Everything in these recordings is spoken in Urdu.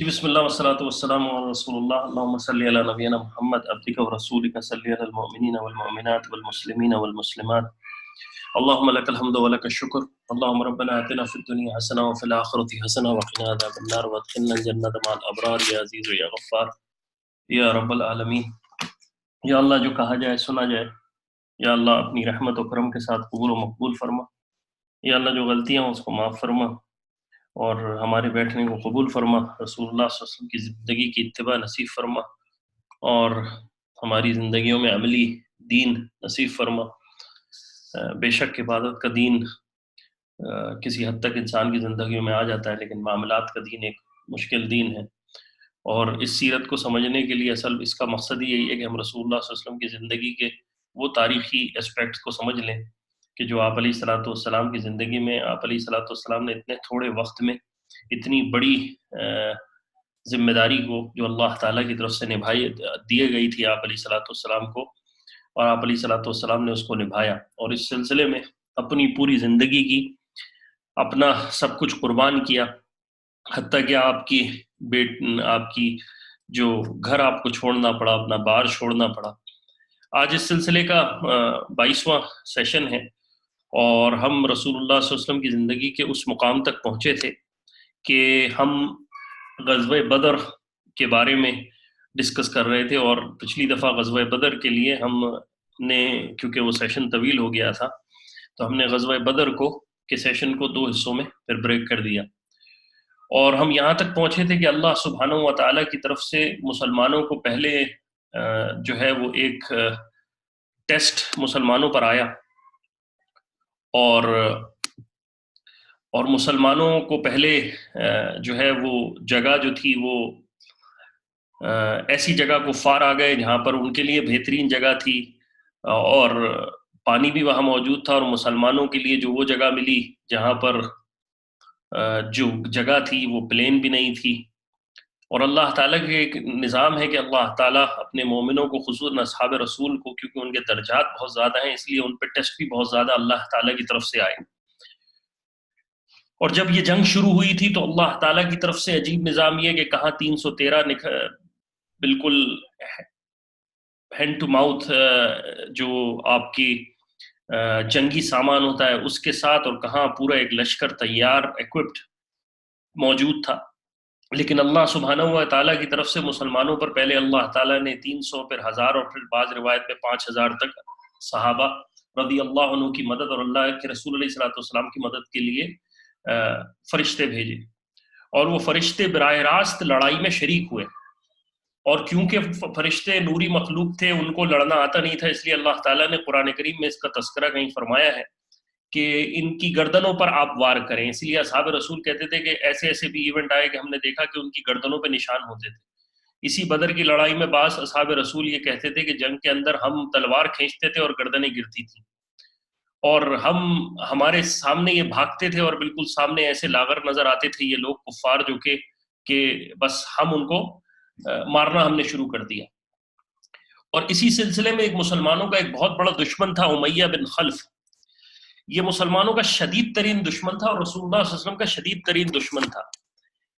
جی بسم اللہ والصلاة والسلام علی رسول اللہ اللہم صلی علی نبینا محمد عبدک و رسولک صلی علی المؤمنین والمؤمنات والمسلمین والمسلمات اللہم لک الحمد و لک الشکر اللہم ربنا آتنا فی الدنیا حسنہ وفی الآخرۃ حسنہ وقنا عذاب النار وادخلنا الجنۃ مع الابرار یا عزیز و یا غفار یا رب العالمین۔ یا اللہ جو کہا جائے سنا جائے، یا اللہ اپنی رحمت و کرم کے ساتھ قبول و مقبول فرما، یا اللہ جو غلطیاں ہیں اس کو معاف فرما اور ہمارے بیٹھنے کو قبول فرما، رسول اللہ صلی اللہ علیہ وسلم کی زندگی کی اتباع نصیب فرما اور ہماری زندگیوں میں عملی دین نصیب فرما۔ بے شک عبادت کا دین کسی حد تک انسان کی زندگیوں میں آ جاتا ہے، لیکن معاملات کا دین ایک مشکل دین ہے، اور اس سیرت کو سمجھنے کے لیے اصل اس کا مقصد ہی یہی ہے کہ ہم رسول اللہ صلی اللہ علیہ وسلم کی زندگی کے وہ تاریخی اسپیکٹس کو سمجھ لیں کہ جو آپ علیہ الصلوۃ والسلام کی زندگی میں آپ علیہ الصلوۃ والسلام نے اتنے تھوڑے وقت میں اتنی بڑی ذمہ داری کو جو اللہ تعالیٰ کی طرف سے دیے گئی تھی آپ علیہ الصلوۃ والسلام کو، اور آپ علیہ الصلوۃ والسلام نے اس کو نبھایا، اور اس سلسلے میں اپنی پوری زندگی کی اپنا سب کچھ قربان کیا، حتیٰ کہ آپ کی جو گھر آپ کو چھوڑنا پڑا، اپنا بار چھوڑنا پڑا۔ آج اس سلسلے کا 22واں سیشن ہے، اور ہم رسول اللہ صلی اللہ علیہ وسلم کی زندگی کے اس مقام تک پہنچے تھے کہ ہم غزوہ بدر کے بارے میں ڈسکس کر رہے تھے، اور پچھلی دفعہ غزوہ بدر کے لیے ہم نے، کیونکہ وہ سیشن طویل ہو گیا تھا، تو ہم نے غزوہ بدر کے سیشن کو 2 حصوں میں پھر بریک کر دیا، اور ہم یہاں تک پہنچے تھے کہ اللہ سبحانہ و تعالیٰ کی طرف سے مسلمانوں کو پہلے جو ہے وہ ایک ٹیسٹ مسلمانوں پر آیا، اور مسلمانوں کو پہلے جو ہے وہ جگہ جو تھی وہ ایسی جگہ کفار آ گئے جہاں پر ان کے لیے بہترین جگہ تھی، اور پانی بھی وہاں موجود تھا، اور مسلمانوں کے لیے جو وہ جگہ ملی جہاں پر جو جگہ تھی وہ پلین بھی نہیں تھی، اور اللہ تعالیٰ کے ایک نظام ہے کہ اللہ تعالیٰ اپنے مومنوں کو، خصوصاً اصحاب رسول کو، کیونکہ ان کے درجات بہت زیادہ ہیں اس لیے ان پہ ٹیسٹ بھی بہت زیادہ اللہ تعالیٰ کی طرف سے آئے، اور جب یہ جنگ شروع ہوئی تھی تو اللہ تعالیٰ کی طرف سے عجیب نظام یہ کہ کہاں 313 بالکل ہینڈ ٹو ماؤتھ جو آپ کی جنگی سامان ہوتا ہے اس کے ساتھ، اور کہاں پورا ایک لشکر تیار ایکوپڈ موجود تھا، لیکن اللہ سبحانہ و تعالیٰ کی طرف سے مسلمانوں پر پہلے اللہ تعالیٰ نے 300 پھر 1000 اور پھر بعض روایت میں 5000 تک صحابہ رضی اللہ عنہ کی مدد اور اللہ کے رسول علیہ الصلوۃ والسلام کی مدد کے لیے فرشتے بھیجے، اور وہ فرشتے براہ راست لڑائی میں شریک ہوئے، اور کیونکہ فرشتے نوری مخلوق تھے ان کو لڑنا آتا نہیں تھا، اس لیے اللہ تعالیٰ نے قرآن کریم میں اس کا تذکرہ کہیں فرمایا ہے کہ ان کی گردنوں پر آپ وار کریں، اس لیے اصحاب رسول کہتے تھے کہ ایسے ایسے بھی ایونٹ آئے کہ ہم نے دیکھا کہ ان کی گردنوں پہ نشان ہوتے تھے۔ اسی بدر کی لڑائی میں بعض اصحاب رسول یہ کہتے تھے کہ جنگ کے اندر ہم تلوار کھینچتے تھے اور گردنیں گرتی تھیں، اور ہمارے سامنے یہ بھاگتے تھے اور بالکل سامنے ایسے لاغر نظر آتے تھے یہ لوگ کفار، جو کہ بس ہم ان کو مارنا ہم نے شروع کر دیا۔ اور اسی سلسلے میں ایک مسلمانوں کا ایک بہت بڑا دشمن تھا امیہ بن خلف، یہ مسلمانوں کا شدید ترین دشمن تھا، اور رسول اللہ صلی اللہ علیہ وسلم کا شدید ترین دشمن تھا۔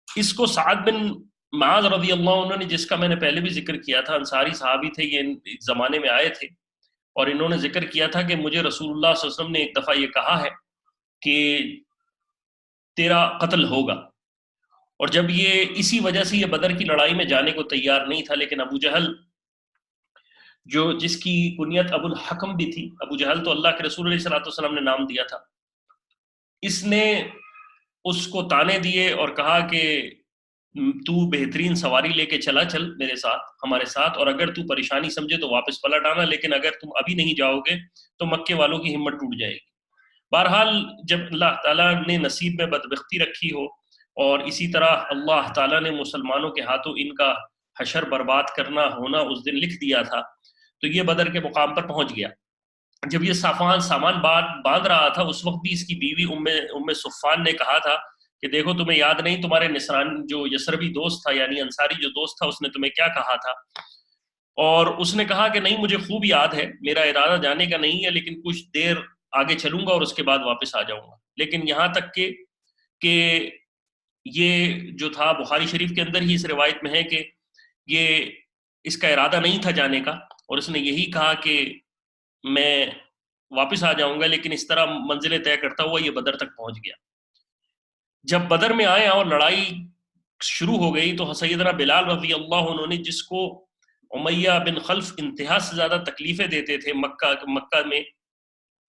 اس کو سعد بن معاذ رضی اللہ عنہ نے، جس کا میں نے پہلے بھی ذکر کیا تھا، انصاری صحابی تھے، یہ زمانے میں آئے تھے، اور انہوں نے ذکر کیا تھا کہ مجھے رسول اللہ صلی اللہ علیہ وسلم نے ایک دفعہ یہ کہا ہے کہ تیرا قتل ہوگا، اور جب یہ اسی وجہ سے یہ بدر کی لڑائی میں جانے کو تیار نہیں تھا، لیکن ابو جہل جس کی کنیت ابو الحکم بھی تھی، ابو جہل تو اللہ کے رسول علیہ الصلوۃ والسلام نے نام دیا تھا، اس نے اس کو تانے دیے اور کہا کہ تو بہترین سواری لے کے چل میرے ساتھ، ہمارے ساتھ، اور اگر تو پریشانی سمجھے تو واپس پلٹ آنا، لیکن اگر تم ابھی نہیں جاؤ گے تو مکے والوں کی ہمت ٹوٹ جائے گی۔ بہرحال جب اللہ تعالیٰ نے نصیب میں بدبختی رکھی ہو، اور اسی طرح اللہ تعالیٰ نے مسلمانوں کے ہاتھوں ان کا حشر برباد کرنا ہونا اس دن لکھ دیا تھا، تو یہ بدر کے مقام پر پہنچ گیا۔ جب یہ سامان باندھ رہا تھا اس وقت بھی اس کی بیوی ام صفان نے کہا تھا کہ دیکھو تمہیں یاد نہیں تمہارے نصران جو یسربی دوست تھا، یعنی انصاری جو دوست تھا، اس نے تمہیں کیا کہا تھا، اور اس نے کہا کہ نہیں مجھے خوب یاد ہے، میرا ارادہ جانے کا نہیں ہے، لیکن کچھ دیر آگے چلوں گا اور اس کے بعد واپس آ جاؤں گا، لیکن یہاں تک کہ یہ جو تھا بخاری شریف کے اندر ہی اس روایت میں ہے کہ یہ اس کا ارادہ نہیں تھا جانے کا، اور اس نے یہی کہا کہ میں واپس آ جاؤں گا، لیکن اس طرح منزلیں طے کرتا ہوا یہ بدر تک پہنچ گیا۔ جب بدر میں آئے اور لڑائی شروع ہو گئی تو سیدنا بلال رضی اللہ عنہ نے، جس کو امیہ بن خلف انتہا سے زیادہ تکلیفیں دیتے تھے مکہ میں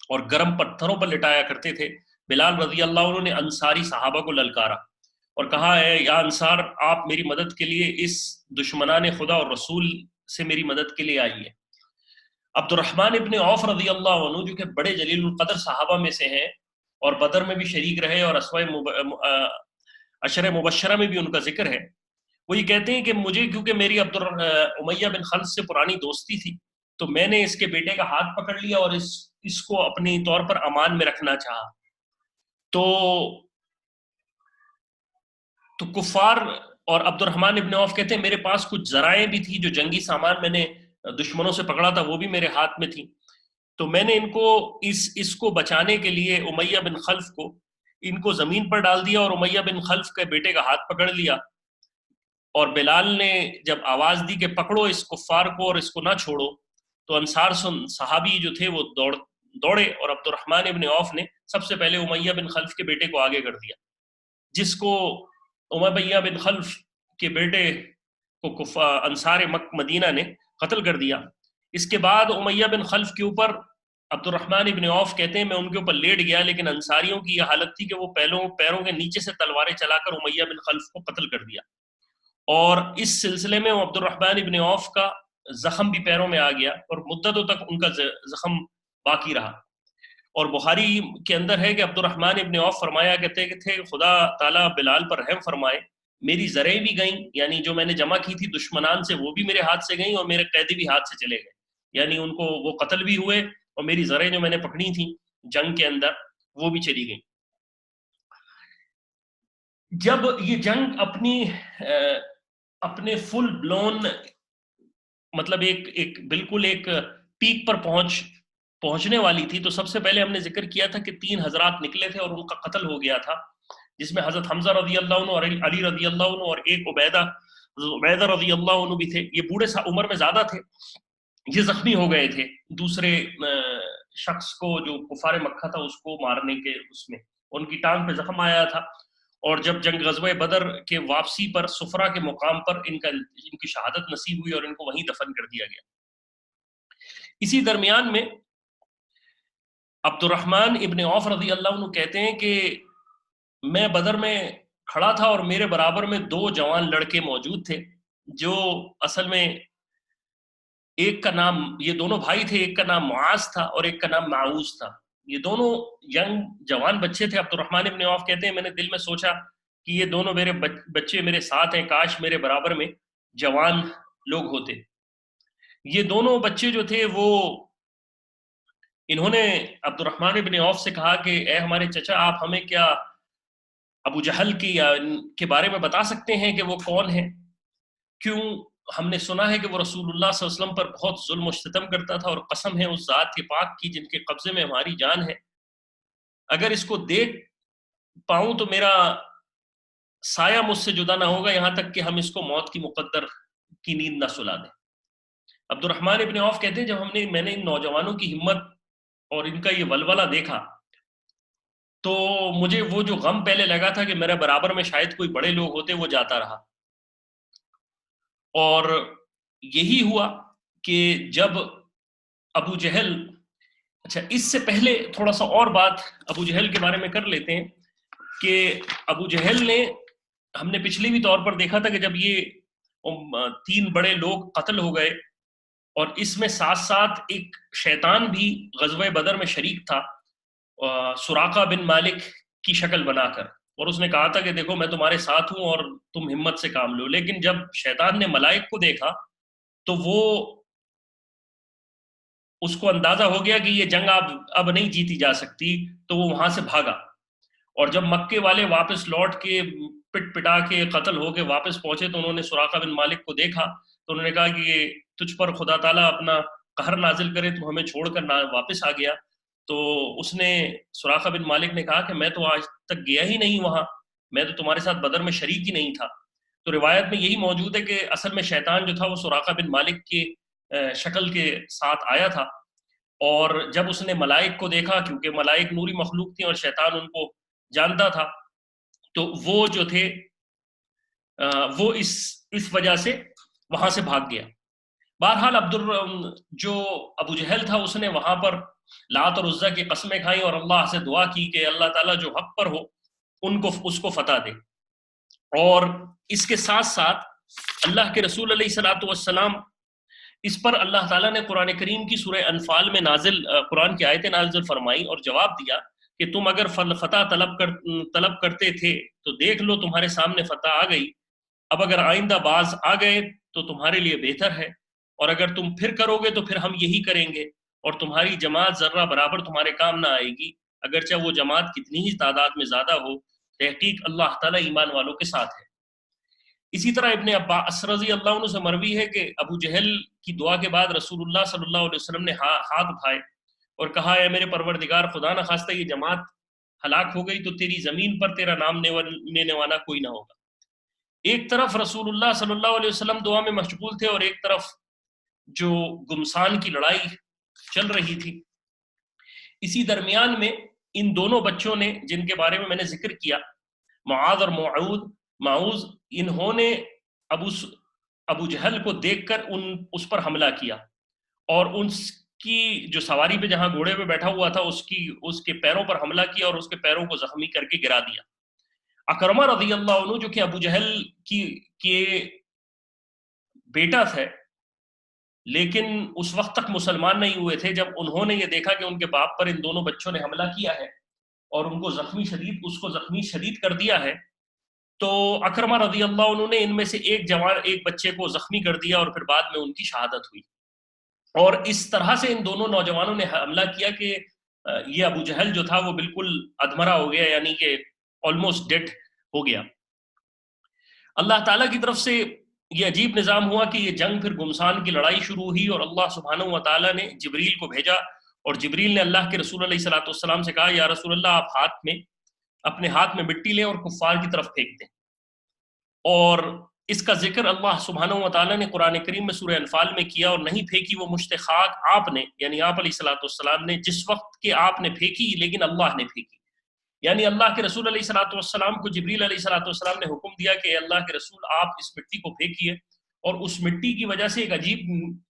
اور گرم پتھروں پر لٹایا کرتے تھے، بلال رضی اللہ عنہ نے انصاری صحابہ کو للکارا اور کہا ہے یا انصار، آپ میری مدد کے لیے اس دشمنان خدا اور رسول سے میری مدد کے لیے آئیے۔ عبد الرحمن ابن عوف رضی اللہ عنہ جو کہ بڑے جلیل القدر صحابہ میں سے ہیں اور بدر میں بھی شریک رہے اور عشر مبشرہ میں بھی ان کا ذکر ہے، وہ یہ کہتے ہیں کہ مجھے کیونکہ میری امیہ بن خلف سے پرانی دوستی تھی تو میں نے اس کے بیٹے کا ہاتھ پکڑ لیا اور اس کو اپنی طور پر امان میں رکھنا چاہا۔ تو کفار اور عبد الرحمن ابن عوف کہتے ہیں میرے پاس کچھ ذرائع بھی تھی، جو جنگی سامان میں نے دشمنوں سے پکڑا تھا وہ بھی میرے ہاتھ میں تھی، تو میں نے ان کو اس کو بچانے کے لیے امیہ بن خلف کو ان کو زمین پر ڈال دیا اور امیہ بن خلف کے بیٹے کا ہاتھ پکڑ لیا، اور بلال نے جب آواز دی کہ پکڑو اس کفار کو اور اس کو نہ چھوڑو، تو انصار صحابی جو تھے وہ دوڑے اور عبد الرحمن ابن عوف نے سب سے پہلے امیہ بن خلف کے بیٹے کو آگے کر دیا، جس کو امیہ بن خلف کے بیٹے کو انصار مدینہ نے قتل کر دیا۔ اس کے بعد امیہ بن خلف کے اوپر عبد الرحمن ابن عوف کہتے ہیں میں ان کے اوپر لیٹ گیا، لیکن انصاریوں کی یہ حالت تھی کہ وہ پیروں کے نیچے سے تلواریں چلا کر امیہ بن خلف کو قتل کر دیا، اور اس سلسلے میں عبد الرحمن ابن عوف کا زخم بھی پیروں میں آ گیا اور مدتوں تک ان کا زخم باقی رہا۔ اور بخاری کے اندر ہے کہ عبد الرحمن ابن عوف فرمایا کہتے تھے خدا تعالیٰ بلال پر رحم فرمائے، میری زریں بھی گئیں، یعنی جو میں نے جمع کی تھی دشمنان سے وہ بھی میرے ہاتھ سے گئیں اور میرے قیدی بھی ہاتھ سے چلے گئے، یعنی ان کو وہ قتل بھی ہوئے اور میری زریں جو میں نے پکڑی تھیں جنگ کے اندر وہ بھی چلی گئیں۔ جب یہ جنگ اپنے فل بلون مطلب ایک بالکل ایک پیک پر پہنچنے والی تھی، تو سب سے پہلے ہم نے ذکر کیا تھا کہ 3 حضرات نکلے تھے اور ان کا قتل ہو گیا تھا، جس میں حضرت حمزہ رضی اللہ عنہ اور علی رضی اللہ عنہ اور ایک عبیدہ رضی اللہ عنہ بھی تھے، یہ بوڑھے عمر میں زیادہ تھے، یہ زخمی ہو گئے تھے دوسرے شخص کو جو کفار مکہ تھا اس کو مارنے کے اس میں ان کی ٹانگ پہ زخم آیا تھا، اور جب جنگ غزوہ بدر کے واپسی پر صفرہ کے مقام پر ان کی شہادت نصیب ہوئی اور ان کو وہیں دفن کر دیا گیا۔ اسی درمیان میں عبد الرحمن ابن عوف رضی اللہ عنہ کہتے ہیں کہ میں بدر میں کھڑا تھا اور میرے برابر میں 2 جوان لڑکے موجود تھے، جو اصل میں ایک کا نام، یہ دونوں بھائی تھے، ایک کا نام معاذ تھا اور ایک کا نام معوذ تھا، یہ دونوں جوان بچے تھے۔ عبد الرحمن ابن عوف کہتے ہیں میں نے دل میں سوچا کہ یہ دونوں میرے بچے میرے ساتھ ہیں، کاش میرے برابر میں جوان لوگ ہوتے۔ یہ دونوں بچے جو تھے وہ انہوں نے عبد الرحمن ابن عوف سے کہا کہ اے ہمارے چچا، آپ ہمیں کیا ابو جہل کے بارے میں بتا سکتے ہیں کہ وہ کون ہیں؟ کیوں ہم نے سنا ہے کہ وہ رسول اللہ صلی اللہ علیہ وسلم پر بہت ظلم و ستم کرتا تھا، اور قسم ہے اس ذات کے پاک کی جن کے قبضے میں ہماری جان ہے، اگر اس کو دیکھ پاؤں تو میرا سایہ مجھ سے جدا نہ ہوگا یہاں تک کہ ہم اس کو موت کی مقدر کی نیند نہ سلا دیں۔ عبد الرحمن ابن عوف کہتے ہیں جب میں نے ان نوجوانوں کی ہمت اور ان کا یہ ولولہ دیکھا تو مجھے وہ جو غم پہلے لگا تھا کہ میرے برابر میں شاید کوئی بڑے لوگ ہوتے وہ جاتا رہا، اور یہی ہوا کہ جب ابو جہل، اچھا اس سے پہلے تھوڑا سا اور بات ابو جہل کے بارے میں کر لیتے ہیں کہ ابو جہل نے، ہم نے پچھلی بھی طور پر دیکھا تھا کہ جب یہ 3 بڑے لوگ قتل ہو گئے اور اس میں ساتھ ساتھ ایک شیطان بھی غزوہ بدر میں شریک تھا، سراقہ بن مالک کی شکل بنا کر، اور اس نے کہا تھا کہ دیکھو میں تمہارے ساتھ ہوں اور تم ہمت سے کام لو، لیکن جب شیطان نے ملائک کو دیکھا تو وہ اس کو اندازہ ہو گیا کہ یہ جنگ اب نہیں جیتی جا سکتی، تو وہ وہاں سے بھاگا، اور جب مکے والے واپس لوٹ کے پٹ پٹا کے قتل ہو کے واپس پہنچے تو انہوں نے سراقہ بن مالک کو دیکھا تو انہوں نے کہا کہ یہ تجھ پر خدا تعالیٰ اپنا قہر نازل کرے، تو ہمیں چھوڑ کر واپس آ گیا۔ تو اس نے سراقہ بن مالک نے کہا کہ میں تو آج تک گیا ہی نہیں وہاں، میں تو تمہارے ساتھ بدر میں شریک ہی نہیں تھا. تو روایت میں یہی موجود ہے کہ اصل میں شیطان جو تھا وہ سراقہ بن مالک کے شکل کے ساتھ آیا تھا، اور جب اس نے ملائک کو دیکھا، کیونکہ ملائک نوری مخلوق تھیں اور شیطان ان کو جانتا تھا، تو وہ جو تھے وہ اس وجہ سے وہاں سے بھاگ گیا. بہرحال جو ابو جہل تھا اس نے وہاں پر لات اور عزا کی قسمیں کھائیں اور اللہ سے دعا کی کہ اللہ تعالیٰ جو حق پر ہو اس کو فتح دے. اور اس کے ساتھ ساتھ اللہ کے رسول علیہ الصلوۃ والسلام اس پر اللہ تعالیٰ نے قرآن کریم کی سورہ انفال میں قرآن کی آیتیں نازل فرمائی اور جواب دیا کہ تم اگر فتح طلب کرتے تھے تو دیکھ لو تمہارے سامنے فتح آ گئی. اب اگر آئندہ باز آ گئے تو تمہارے لیے بہتر ہے، اور اگر تم پھر کرو گے تو پھر ہم یہی کریں گے، اور تمہاری جماعت ذرہ برابر تمہارے کام نہ آئے گی، اگرچہ وہ جماعت کتنی ہی تعداد میں زیادہ ہو، تحقیق اللہ تعالیٰ ایمان والوں کے ساتھ ہے. اسی طرح ابن عباس رضی اللہ عنہ سے مروی ہے کہ ابو جہل کی دعا کے بعد رسول اللہ صلی اللہ علیہ وسلم نے ہاتھ اٹھائے اور کہا اے میرے پروردگار، خدا نہ خواستہ یہ جماعت ہلاک ہو گئی تو تیری زمین پر تیرا نام لینے والا کوئی نہ ہوگا. ایک طرف رسول اللہ صلی اللہ علیہ وسلم دعا میں مشغول تھے اور ایک طرف جو گمسان کی لڑائی چل رہی تھی. اسی درمیان میں ان دونوں بچوں نے جن کے بارے میں میں نے ذکر کیا، معاذ اور معوذ، انہوں نے ابو جہل کو دیکھ کر اس پر حملہ کیا اور اس کی جو سواری پہ جہاں گھوڑے پہ بیٹھا ہوا تھا اس کے پیروں پر حملہ کیا اور اس کے پیروں کو زخمی کر کے گرا دیا. اکرمہ رضی اللہ عنہ جو کہ ابو جہل کے بیٹا تھے لیکن اس وقت تک مسلمان نہیں ہوئے تھے، جب انہوں نے یہ دیکھا کہ ان کے باپ پر ان دونوں بچوں نے حملہ کیا ہے اور اس کو زخمی شدید کر دیا ہے، تو اکرمہ رضی اللہ عنہ نے ان میں سے ایک بچے کو زخمی کر دیا اور پھر بعد میں ان کی شہادت ہوئی. اور اس طرح سے ان دونوں نوجوانوں نے حملہ کیا کہ یہ ابو جہل جو تھا وہ بالکل ادھمرا ہو گیا، یعنی کہ آلموسٹ ڈیڈ ہو گیا. اللہ تعالیٰ کی طرف سے یہ عجیب نظام ہوا کہ یہ جنگ پھر گمسان کی لڑائی شروع ہوئی اور اللہ سبحانہ و تعالیٰ نے جبریل کو بھیجا اور جبریل نے اللہ کے رسول علیہ الصلوۃ والسلام سے کہا یا رسول اللہ آپ اپنے ہاتھ میں مٹی لیں اور کفار کی طرف پھینک دیں. اور اس کا ذکر اللہ سبحانہ و تعالیٰ نے قرآن کریم میں سورہ انفال میں کیا، اور نہیں پھینکی وہ مشت خاک آپ نے، یعنی آپ علیہ الصلوۃ والسلام نے، جس وقت کہ آپ نے پھینکی لیکن اللہ نے پھینکی. یعنی اللہ کے رسول علیہ الصلوۃ والسلام کو جبریل علیہ الصلوۃ والسلام نے حکم دیا کہ اللہ کے رسول آپ اس مٹی کو پھینکیے، اور اس مٹی کی وجہ سے ایک عجیب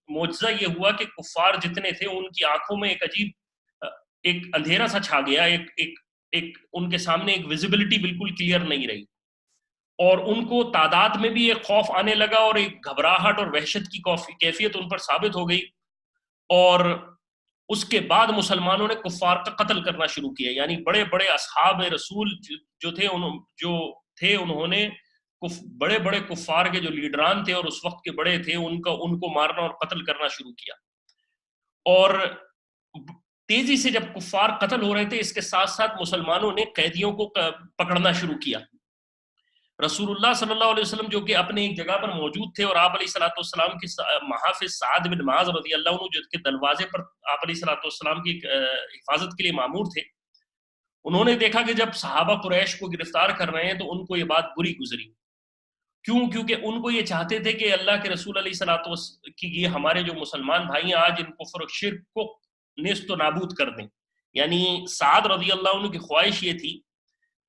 معجزہ یہ ہوا کہ کفار جتنے تھے ان کی آنکھوں میں ایک اندھیرا سا چھا گیا، ایک ان کے سامنے ایک ویزیبلٹی بالکل کلیئر نہیں رہی، اور ان کو تعداد میں بھی ایک خوف آنے لگا اور ایک گھبراہٹ اور وحشت کی کیفیت ان پر ثابت ہو گئی. اور اس کے بعد مسلمانوں نے کفار کا قتل کرنا شروع کیا، یعنی بڑے بڑے اصحاب رسول جو تھے انہوں نے بڑے بڑے کفار کے جو لیڈران تھے اور اس وقت کے بڑے تھے ان کو مارنا اور قتل کرنا شروع کیا. اور تیزی سے جب کفار قتل ہو رہے تھے اس کے ساتھ ساتھ مسلمانوں نے قیدیوں کو پکڑنا شروع کیا. رسول اللہ صلی اللہ علیہ وسلم جو کہ اپنے ایک جگہ پر موجود تھے اور آپ علیہ الصلوۃ والسلام کے محافظ سعد بن معاذ رضی اللہ عنہ جو کہ دروازے پر آپ علیہ الصلوۃ والسلام کی حفاظت کے لیے مامور تھے، انہوں نے دیکھا کہ جب صحابہ قریش کو گرفتار کر رہے ہیں تو ان کو یہ بات بری گزری. کیونکہ ان کو یہ چاہتے تھے کہ اللہ کے رسول علیہ الصلوۃ والسلام کی یہ ہمارے جو مسلمان بھائی ہیں آج ان کفر و شرک کو نیست و نابود کر دیں. یعنی سعد رضی اللہ عنہ کی خواہش یہ تھی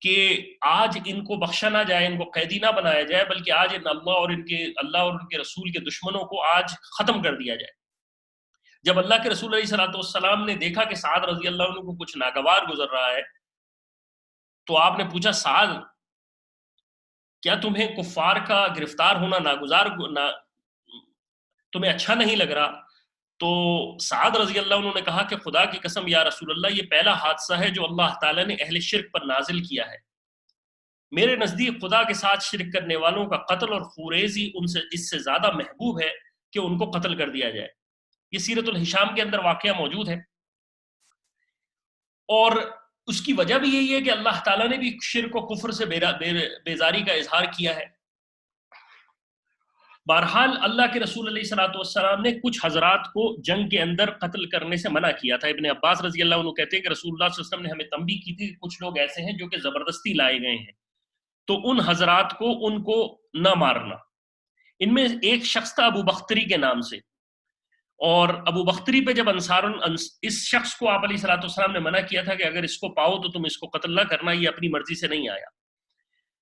کہ آج ان کو بخشا نہ جائے، ان کو قیدی نہ بنایا جائے، بلکہ آج اللہ اور ان کے رسول کے دشمنوں کو آج ختم کر دیا جائے. جب اللہ کے رسول علیہ الصلوۃ والسلام نے دیکھا کہ سعد رضی اللہ عنہ کو کچھ ناگوار گزر رہا ہے تو آپ نے پوچھا سعد کیا تمہیں کفار کا گرفتار ہونا تمہیں اچھا نہیں لگ رہا؟ تو سعد رضی اللہ عنہ نے کہا کہ خدا کی قسم یا رسول اللہ یہ پہلا حادثہ ہے جو اللہ تعالیٰ نے اہل شرک پر نازل کیا ہے. میرے نزدیک خدا کے ساتھ شرک کرنے والوں کا قتل اور خوریزی اس سے زیادہ محبوب ہے کہ ان کو قتل کر دیا جائے. یہ سیرت الحشام کے اندر واقعہ موجود ہے، اور اس کی وجہ بھی یہی ہے کہ اللہ تعالیٰ نے بھی شرک و کفر سے بیزاری کا اظہار کیا ہے. بہرحال اللہ کے رسول علیہ الصلوۃ والسلام نے کچھ حضرات کو جنگ کے اندر قتل کرنے سے منع کیا تھا. ابن عباس رضی اللہ عنہ کہتے ہیں کہ رسول اللہ صلی اللہ علیہ وسلم نے ہمیں تنبیہ کی تھی کہ کچھ لوگ ایسے ہیں جو کہ زبردستی لائے گئے ہیں تو ان حضرات کو ان کو نہ مارنا۔ ان میں ایک شخص تھا ابو بختری کے نام سے، اور ابو بختری پہ جب اس شخص کو آپ علیہ الصلوۃ والسلام نے منع کیا تھا کہ اگر اس کو پاؤ تو تم اس کو قتل نہ کرنا، یہ اپنی مرضی سے نہیں آیا۔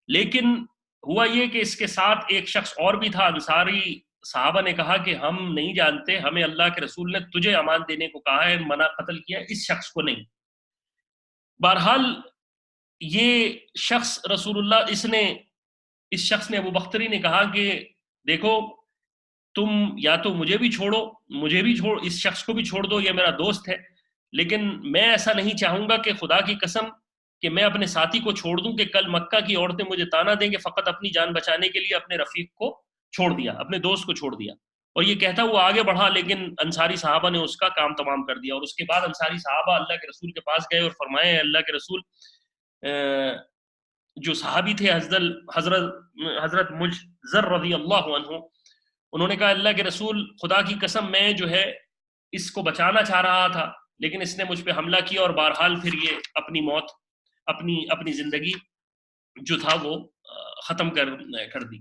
لیکن ہوا یہ کہ اس کے ساتھ ایک شخص اور بھی تھا انصاری، صحابہ نے کہا کہ ہم نہیں جانتے، ہمیں اللہ کے رسول نے تجھے امان دینے کو کہا ہے، منع قتل کیا، اس شخص کو نہیں۔ بہرحال یہ شخص رسول اللہ اس شخص نے ابو بختری نے کہا کہ دیکھو تم یا تو مجھے بھی چھوڑو، اس شخص کو بھی چھوڑ دو، یہ میرا دوست ہے، لیکن میں ایسا نہیں چاہوں گا کہ خدا کی قسم کہ میں اپنے ساتھی کو چھوڑ دوں کہ کل مکہ کی عورتیں مجھے تانا دیں کہ فقط اپنی جان بچانے کے لیے اپنے رفیق کو چھوڑ دیا، اپنے دوست کو چھوڑ دیا۔ اور یہ کہتا وہ آگے بڑھا، لیکن انصاری صحابہ نے اس کا کام تمام کر دیا۔ اور اس کے بعد انصاری صحابہ اللہ کے رسول کے پاس گئے اور فرمائے اللہ کے رسول، جو صحابی تھے حضرت مجزر رضی اللہ عنہ، انہوں نے کہا اللہ کے رسول خدا کی قسم میں جو ہے اس کو بچانا چاہ رہا تھا، لیکن اس نے مجھ پہ حملہ کیا اور بہرحال پھر یہ اپنی موت اپنی زندگی جو تھا وہ ختم کر دی۔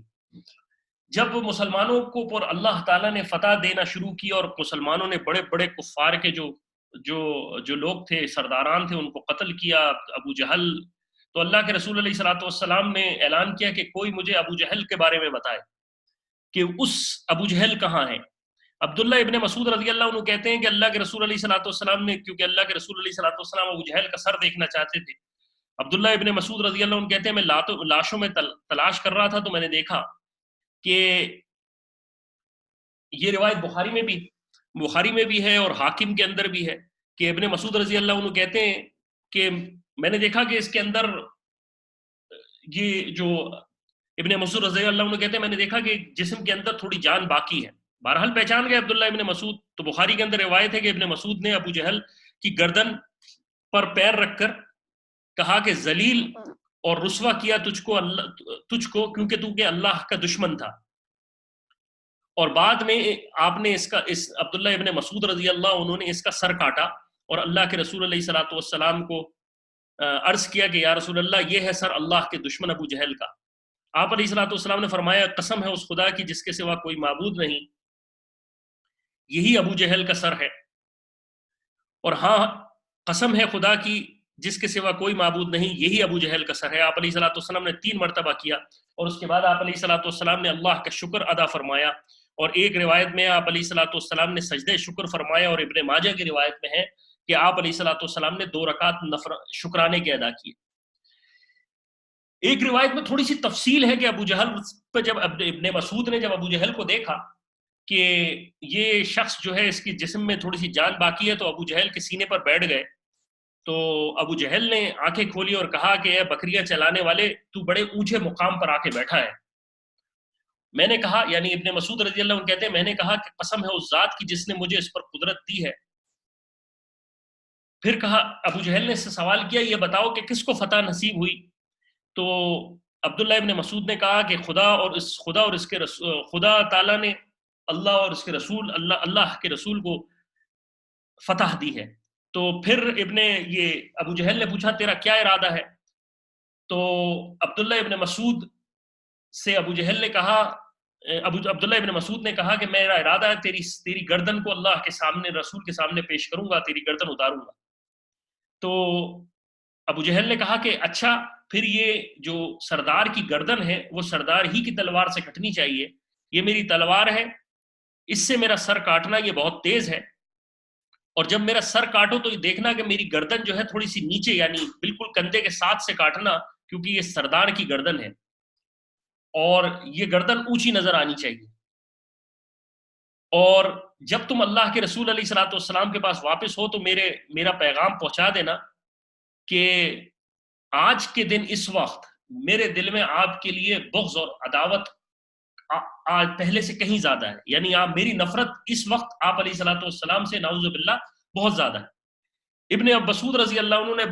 جب مسلمانوں کو پر اللہ تعالیٰ نے فتح دینا شروع کی اور مسلمانوں نے بڑے بڑے کفار کے جو لوگ تھے، سرداران تھے، ان کو قتل کیا، ابو جہل، تو اللہ کے رسول علیہ الصلوۃ والسلام نے اعلان کیا کہ کوئی مجھے ابو جہل کے بارے میں بتائے کہ اس ابو جہل کہاں ہے۔ عبداللہ ابن مسعود رضی اللہ عنہ کہتے ہیں کہ اللہ کے رسول علیہ الصلوۃ والسلام نے، کیونکہ اللہ کے رسول علیہ الصلوۃ والسلام ابو جہل کا سر دیکھنا چاہتے تھے، عبداللہ ابن مسعود رضی اللہ عنہ کہتے ہیں میں لاشوں میں تلاش کر رہا تھا تو میں نے دیکھا کہ یہ روایت بخاری میں بھی ہے اور حاکم کے اندر بھی ہے کہ ابن مسعود رضی اللہ عنہ کہتے ہیں کہ میں نے دیکھا کہ اس کے اندر یہ جو ابن مسعود رضی اللہ عنہ کہتے ہیں میں نے دیکھا کہ جسم کے اندر تھوڑی جان باقی ہے۔ بہرحال پہچان گئے عبداللہ ابن مسعود، تو بخاری کے اندر روایت ہے کہ ابن مسعود نے ابو جہل کی گردن پر پیر رکھ کر کہا کہ ذلیل اور رسوا کیا تجھ کو کیونکہ تو کہ اللہ کا دشمن تھا۔ اور بعد میں آپ نے عبداللہ ابن مسعود رضی اللہ عنہ نے اس کا سر کاٹا اور اللہ کے رسول علیہ الصلوۃ والسلام کو عرض کیا کہ یا رسول اللہ یہ ہے سر اللہ کے دشمن ابو جہل کا۔ آپ علیہ الصلوۃ والسلام نے فرمایا قسم ہے اس خدا کی جس کے سوا کوئی معبود نہیں، یہی ابو جہل کا سر ہے۔ اور ہاں قسم ہے خدا کی جس کے سوا کوئی معبود نہیں، یہی ابو جہل کا سر ہے۔ آپ علیہ الصلوۃ والسلام نے 3 مرتبہ کیا اور اس کے بعد آپ علیہ الصلوۃ والسلام نے اللہ کا شکر ادا فرمایا، اور ایک روایت میں آپ علیہ الصلوۃ والسلام نے سجدہ شکر فرمایا، اور ابن ماجہ کی روایت میں ہے کہ آپ علیہ الصلوۃ والسلام نے 2 رکعت شکرانے کے ادا کیے۔ ایک روایت میں تھوڑی سی تفصیل ہے کہ ابو جہل پہ جب ابن مسعود نے جب ابو جہل کو دیکھا کہ یہ شخص جو ہے اس کی جسم میں تھوڑی سی جان باقی ہے، تو ابو جہل کے سینے پر بیٹھ گئے۔ تو ابو جہل نے آنکھیں کھولی اور کہا کہ اے بکریاں چلانے والے، تو بڑے اونچے مقام پر آ کے بیٹھا ہے۔ میں نے کہا، یعنی ابن مسعود رضی اللہ عنہ کہتے ہیں میں نے کہا کہ قسم ہے اس ذات کی جس نے مجھے اس پر قدرت دی ہے۔ پھر کہا، ابو جہل نے اس سے سوال کیا یہ بتاؤ کہ کس کو فتح نصیب ہوئی؟ تو عبداللہ ابن مسعود نے کہا کہ خدا تعالیٰ نے اللہ اور اس کے رسول اللہ کے رسول کو فتح دی ہے۔ تو پھر ابو جہل نے پوچھا تیرا کیا ارادہ ہے؟ تو عبداللہ ابن مسعود نے کہا کہ میرا ارادہ ہے تیری گردن کو اللہ کے سامنے، رسول کے سامنے پیش کروں گا، تیری گردن اتاروں گا۔ تو ابو جہل نے کہا کہ اچھا، پھر یہ جو سردار کی گردن ہے وہ سردار ہی کی تلوار سے کٹنی چاہیے، یہ میری تلوار ہے، اس سے میرا سر کاٹنا یہ بہت تیز ہے، اور جب میرا سر کاٹو تو یہ دیکھنا کہ میری گردن جو ہے تھوڑی سی نیچے، یعنی بالکل کندھے کے ساتھ سے کاٹنا، کیونکہ یہ سردار کی گردن ہے اور یہ گردن اونچی نظر آنی چاہیے۔ اور جب تم اللہ کے رسول علیہ الصلوۃ والسلام کے پاس واپس ہو تو میرا پیغام پہنچا دینا کہ آج کے دن اس وقت میرے دل میں آپ کے لیے بغض اور عداوت آج پہلے سے کہیں زیادہ ہے، یعنی میری نفرت اس وقت آپ علیہ الصلوۃ والسلام سے نعوذ باللہ بہت زیادہ ہے۔ ابن مسعود رضی اللہ عنہ نے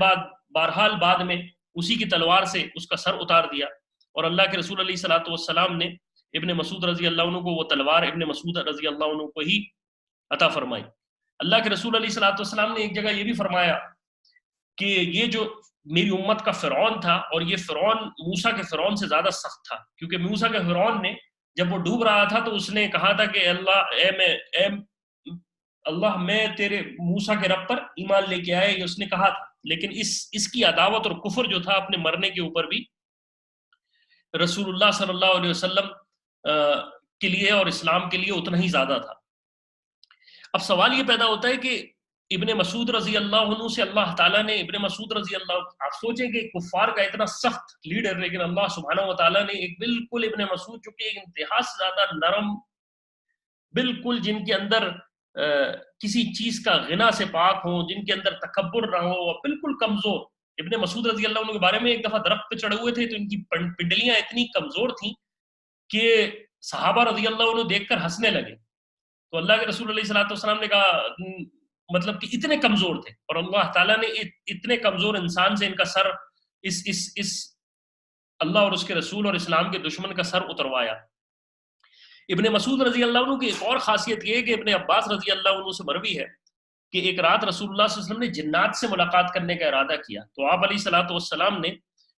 بہرحال بعد میں اسی کی تلوار سے اس کا سر اتار دیا، اور اللہ کے رسول علیہ الصلوۃ والسلام نے ابن مسعود رضی اللہ عنہ کو وہ تلوار ابن مسعود رضی اللہ عنہ کو ہی عطا فرمائی۔ اللہ کے رسول علیہ الصلوۃ والسلام نے ایک جگہ یہ بھی فرمایا کہ یہ جو میری امت کا فرعون تھا، اور یہ فرعون موسیٰ کے فرعون سے زیادہ سخت تھا، کیونکہ موسیٰ کے فرعون نے جب وہ ڈوب رہا تھا تو اس نے کہا تھا کہ اللہ میں تیرے موسیٰ کے رب پر ایمان لے کے آئے، یہ اس نے کہا تھا، لیکن اس کی عداوت اور کفر جو تھا اپنے مرنے کے اوپر بھی رسول اللہ صلی اللہ علیہ وسلم کے لیے اور اسلام کے لیے اتنا ہی زیادہ تھا۔ اب سوال یہ پیدا ہوتا ہے کہ ابن مسعود رضی اللہ عنہ سے اللہ تعالیٰ نے ابن مسعود رضی اللہ، آپ سوچیں کہ کفار کا اتنا سخت لیڈر، لیکن اللہ سبحانہ و تعالیٰ نے ایک بالکل ابن مسعود چونکہ ایک انتہا سے زیادہ نرم، بالکل جن کے اندر کسی چیز کا غنا سے پاک ہو، جن کے اندر تکبر نہ ہو، بالکل کمزور، ابن مسعود رضی اللہ عنہ کے بارے میں ایک دفعہ درخت پہ چڑھے ہوئے تھے تو ان کی پنڈلیاں اتنی کمزور تھیں کہ صحابہ رضی اللہ عنہ دیکھ کر ہنسنے لگے، تو اللہ کے رسول علیہ الصلوۃ والسلام نے کہا مطلب کہ اتنے کمزور تھے، اور اللہ تعالیٰ نے اتنے کمزور انسان سے ان کا سر اس اللہ اور اس کے رسول اور اسلام کے دشمن کا سر اتروایا۔ ابن مسعود رضی اللہ عنہ کی ایک اور خاصیت یہ ہے کہ ابن عباس رضی اللہ عنہ سے مروی ہے کہ ایک رات رسول اللہ صلی اللہ علیہ وسلم نے جنات سے ملاقات کرنے کا ارادہ کیا، تو آپ علیہ الصلوۃ والسلام نے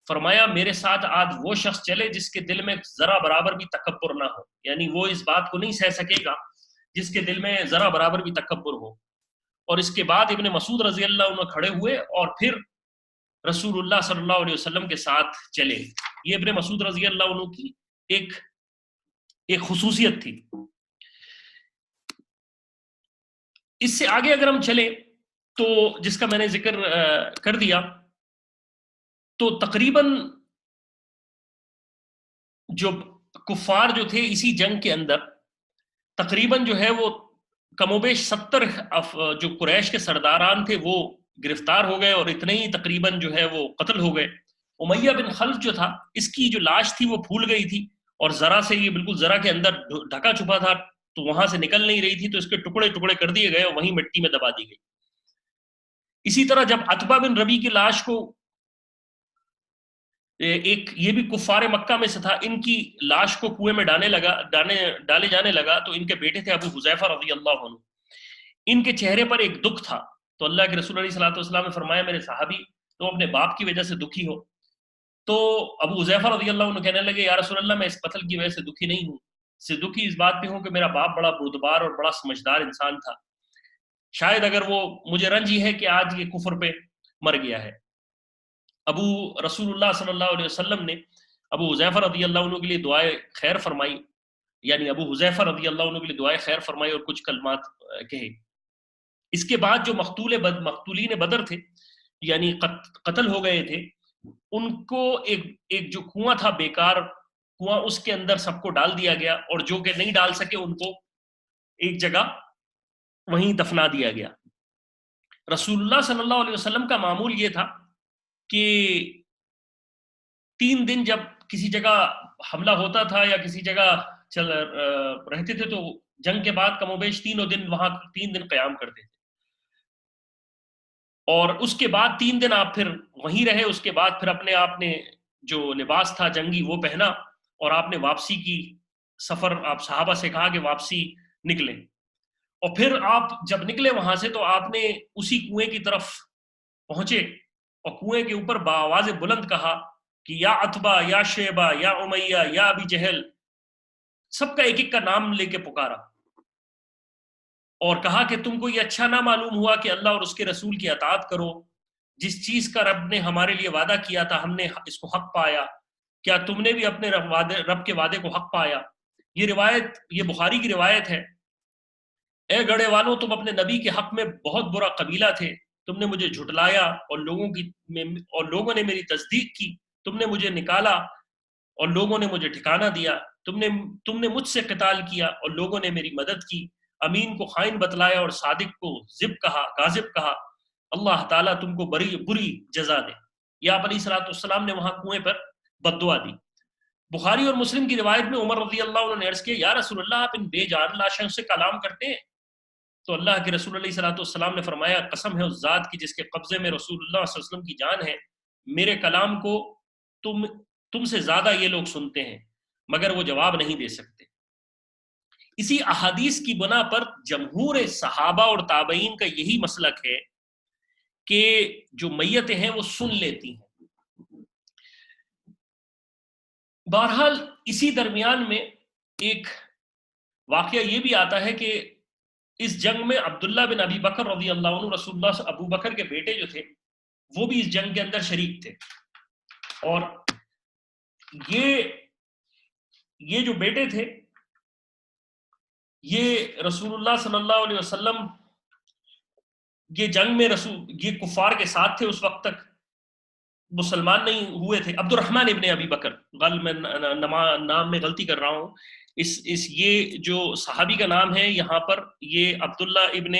فرمایا میرے ساتھ آج وہ شخص چلے جس کے دل میں ذرا برابر بھی تکبر نہ ہو، یعنی وہ اس بات کو نہیں سہ سکے گا جس کے دل میں ذرا برابر بھی تکبر ہو۔ اور اس کے بعد ابن مسعود رضی اللہ عنہ کھڑے ہوئے اور پھر رسول اللہ صلی اللہ علیہ وسلم کے ساتھ چلے۔ یہ ابن مسعود رضی اللہ عنہ کی ایک خصوصیت تھی۔ اس سے آگے اگر ہم چلیں تو جس کا میں نے ذکر کر دیا، تو تقریباً جو کفار جو تھے اسی جنگ کے اندر تقریباً جو ہے وہ کم و بیش 70 جو قریش کے سرداران تھے وہ گرفتار ہو گئے، اور اتنے ہی تقریباً جو ہے وہ قتل ہو گئے۔ امیہ بن خلف جو تھا، اس کی جو لاش تھی وہ پھول گئی تھی، اور ذرا سے یہ بالکل ذرا کے اندر ڈھکا چھپا تھا، تو وہاں سے نکل نہیں رہی تھی، تو اس کے ٹکڑے ٹکڑے کر دیے گئے اور وہیں مٹی میں دبا دی گئی۔ اسی طرح جب عتبہ بن ربی کی لاش کو ایک یہ بھی کفار مکہ میں سے تھا، ان کی لاش کو کنویں میں ڈالے جانے لگا، تو ان کے بیٹے تھے ابو حذیفہ رضی اللہ عنہ، ان کے چہرے پر ایک دکھ تھا، تو اللہ کے رسول علیہ الصلوۃ والسلام نے فرمایا میرے صحابی تم اپنے باپ کی وجہ سے دکھی ہو، تو ابو حذیفہ رضی اللہ عنہ کہنے لگے یا رسول اللہ میں اس قتل کی وجہ سے دکھی نہیں ہوں، سے دکھی اس بات پہ ہوں کہ میرا باپ بڑا بردبار اور بڑا سمجھدار انسان تھا، شاید اگر وہ مجھے رنج ہی ہے کہ آج یہ کفر پہ مر گیا ہے۔ ابو رسول اللہ صلی اللہ علیہ وسلم نے ابو حذیفہ رضی اللہ عنہ کے لیے دعائے خیر فرمائی، یعنی ابو حذیفہ رضی اللہ عنہ کے لیے دعائے خیر فرمائی اور کچھ کلمات کہے۔ اس کے بعد جو مقتولین بدر تھے، یعنی قتل ہو گئے تھے، ان کو ایک جو کنواں تھا بیکار کنواں، اس کے اندر سب کو ڈال دیا گیا، اور جو کہ نہیں ڈال سکے ان کو ایک جگہ وہیں دفنا دیا گیا۔ رسول اللہ صلی اللہ علیہ وسلم کا معمول یہ تھا کہ 3 دن جب کسی جگہ حملہ ہوتا تھا یا کسی جگہ رہتے تھے تو جنگ کے بعد کم و بیش 3 دن وہاں 3 دن قیام کرتے تھے، اور اس کے بعد 3 دن آپ پھر وہیں رہے، اس کے بعد پھر اپنے آپ نے جو لباس تھا جنگی وہ پہنا، اور آپ نے واپسی کی سفر، آپ صحابہ سے کہا کہ واپسی نکلیں، اور پھر آپ جب نکلے وہاں سے تو آپ نے اسی کنویں کی طرف پہنچے اور کنویں کے اوپر بآواز بلند کہا کہ یا عتبہ یا شیبہ یا امیہ یا ابی جہل، سب کا ایک ایک کا نام لے کے پکارا، اور کہا کہ تم کو یہ اچھا نہ معلوم ہوا کہ اللہ اور اس کے رسول کی اطاعت کرو، جس چیز کا رب نے ہمارے لیے وعدہ کیا تھا ہم نے اس کو حق پایا، کیا تم نے بھی اپنے رب کے وعدے کو حق پایا؟ یہ بخاری کی روایت ہے۔ اے گڑے والوں، تم اپنے نبی کے حق میں بہت برا قبیلہ تھے، تم نے مجھے جھٹلایا اور لوگوں نے میری تصدیق کی، تم نے مجھے نکالا اور لوگوں نے مجھے ٹھکانہ دیا، تم نے مجھ سے قتال کیا اور لوگوں نے میری مدد کی، امین کو خائن بتلایا اور صادق کو کاذب کہا، اللہ تعالیٰ تم کو بری جزا دے۔ یا آپ علیہ الصلوۃ والسلام نے وہاں کنویں پر بد دعا دی۔ بخاری اور مسلم کی روایت میں عمر رضی اللہ عنہ نے عرض کیا یا رسول اللہ آپ ان بے جان لاشوں سے کلام کرتے ہیں؟ تو اللہ کے رسول علیہ الصلوۃ والسلام نے فرمایا قسم ہے اس ذات کی جس کے قبضے میں رسول اللہ صلی اللہ علیہ وسلم کی جان ہے، میرے کلام کو تم سے زیادہ یہ لوگ سنتے ہیں مگر وہ جواب نہیں دے سکتے۔ اسی احادیث کی بنا پر جمہور صحابہ اور تابعین کا یہی مسلک ہے کہ جو میتیں ہیں وہ سن لیتی ہیں۔ بہرحال اسی درمیان میں ایک واقعہ یہ بھی آتا ہے کہ اس جنگ میں عبداللہ بن ابی بکر رضی اللہ عنہ، رسول اللہ سے ابو بکر کے بیٹے جو تھے، وہ بھی اس جنگ کے اندر شریک تھے، اور یہ جو بیٹے تھے یہ رسول اللہ صلی اللہ علیہ وسلم یہ جنگ میں یہ کفار کے ساتھ تھے، اس وقت تک مسلمان نہیں ہوئے تھے۔ عبد الرحمن ابن ابی بکر، میں نام میں غلطی کر رہا ہوں، یہ جو صحابی کا نام ہے یہاں پر، یہ عبداللہ ابن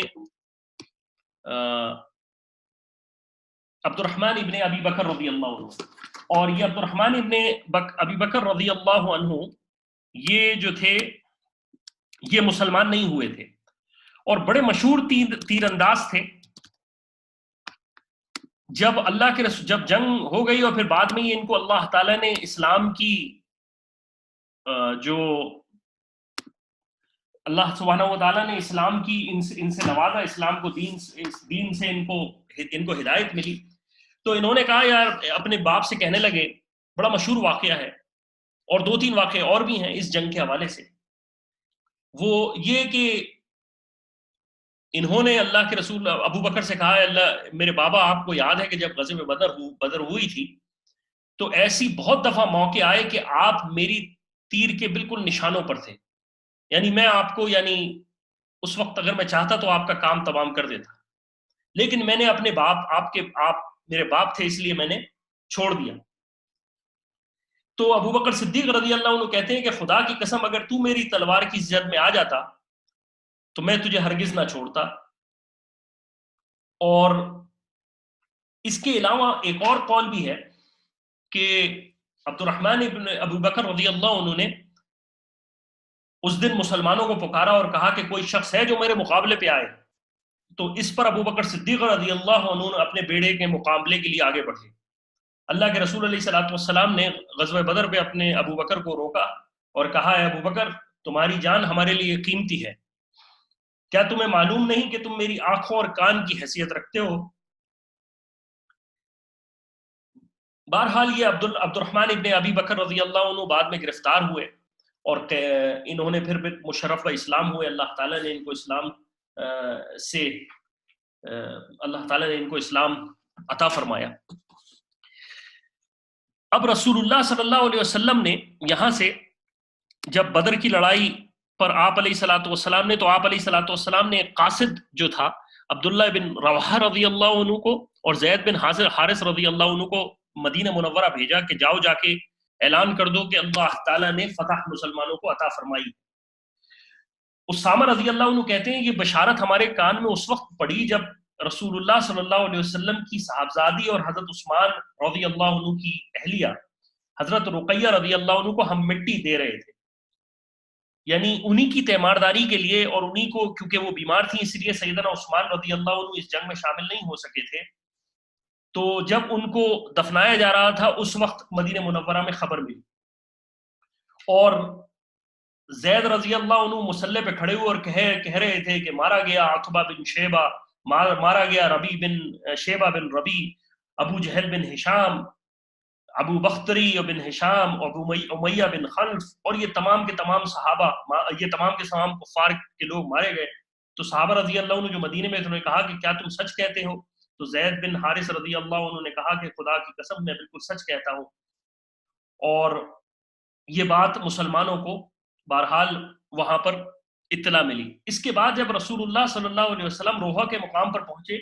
عبد الرحمن ابن ابی بکر رضی اللہ عنہ، اور یہ عبد الرحمن ابن ابی بکر رضی اللہ عنہ یہ جو تھے یہ مسلمان نہیں ہوئے تھے، اور بڑے مشہور تیر انداز تھے۔ جب اللہ کے رسول جب جنگ ہو گئی اور پھر بعد میں ان کو اللہ تعالیٰ نے اسلام کی جو اللہ سبحانہ و تعالیٰ نے اسلام کی ان سے نوازا، اسلام کو دین سے ان کو ہدایت ملی، تو انہوں نے کہا یار اپنے باپ سے کہنے لگے، بڑا مشہور واقعہ ہے اور 2-3 واقعے اور بھی ہیں اس جنگ کے حوالے سے، وہ یہ کہ انہوں نے اللہ کے رسول ابو بکر سے کہا، اللہ میرے بابا آپ کو یاد ہے کہ جب غزوہ بدر ہوئی تھی تو ایسی بہت دفعہ موقع آئے کہ آپ میری تیر کے بالکل نشانوں پر تھے، یعنی میں آپ کو اس وقت اگر میں چاہتا تو آپ کا کام تمام کر دیتا، لیکن میں نے اپنے آپ میرے باپ تھے اس لیے میں نے چھوڑ دیا۔ تو ابو بکر صدیق رضی اللہ عنہ کہتے ہیں کہ خدا کی قسم اگر تو میری تلوار کی زد میں آ جاتا تو میں تجھے ہرگز نہ چھوڑتا۔ اور اس کے علاوہ ایک اور قول بھی ہے کہ عبد الرحمن ابن ابو بکر رضی اللہ عنہ نے اس دن مسلمانوں کو پکارا اور کہا کہ کوئی شخص ہے جو میرے مقابلے پہ آئے، تو اس پر ابو بکر صدیق رضی اللہ عنہ اپنے بیڑے کے مقابلے کے لیے آگے بڑھے۔ اللہ کے رسول علیہ الصلوۃ والسلام نے غزوہ بدر پہ اپنے ابو بکر کو روکا اور کہا، اے ابو بکر تمہاری جان ہمارے لیے قیمتی ہے، کیا تمہیں معلوم نہیں کہ تم میری آنکھوں اور کان کی حیثیت رکھتے ہو؟ بہرحال یہ عبد الرحمن ابن ابی بکر رضی اللہ عنہ بعد میں گرفتار ہوئے اور انہوں نے پھر مشرف اسلام ہوئے، اللہ تعالیٰ نے ان کو اسلام عطا فرمایا۔ اب رسول اللہ صلی اللہ علیہ وسلم نے یہاں سے جب بدر کی لڑائی پر آپ علیہ الصلوۃ والسلام نے، تو آپ علیہ الصلوۃ والسلام نے قاصد جو تھا عبداللہ بن رواحہ رضی اللہ عنہ کو اور زید بن حارث رضی اللہ عنہ کو مدینہ منورہ بھیجا کہ جاؤ جا کے اعلان کر دو کہ اللہ تعالیٰ نے فتح مسلمانوں کو عطا فرمائی۔ اسامہ رضی اللہ عنہ کہتے ہیں یہ بشارت ہمارے کان میں اس وقت پڑی جب رسول اللہ صلی اللہ علیہ وسلم کی صاحبزادی اور حضرت عثمان رضی اللہ عنہ کی اہلیہ حضرت رقیہ رضی اللہ عنہ کو ہم مٹی دے رہے تھے، یعنی انہی کی تیمارداری کے لیے، اور انہی کو کیونکہ وہ بیمار تھیں اس لیے سیدنا عثمان رضی اللہ عنہ اس جنگ میں شامل نہیں ہو سکے تھے، تو جب ان کو دفنایا جا رہا تھا اس وقت مدینہ منورہ میں خبر ملی، اور زید رضی اللہ عنہ مسلح پہ کھڑے ہوئے اور کہہ رہے تھے کہ مارا گیا عتبہ بن شیبہ، مارا گیا ربی بن شیبہ بن ربی، ابو جہل بن ہشام، ابو بختری بن ہشام، ابو امیہ بن خلف، اور یہ تمام کے تمام صحابہ، یہ تمام کے تمام کفار کے لوگ مارے گئے۔ تو صحابہ رضی اللہ عنہ جو مدینے میں انہوں نے کہا کہ کیا تم سچ کہتے ہو؟ تو زید بن حارث رضی اللہ عنہ نے کہا کہ خدا کی قسم میں بالکل سچ کہتا ہوں، اور یہ بات مسلمانوں کو بہرحال وہاں پر اطلاع ملی۔ اس کے بعد جب رسول اللہ صلی اللہ علیہ وسلم روحہ کے مقام پر پہنچے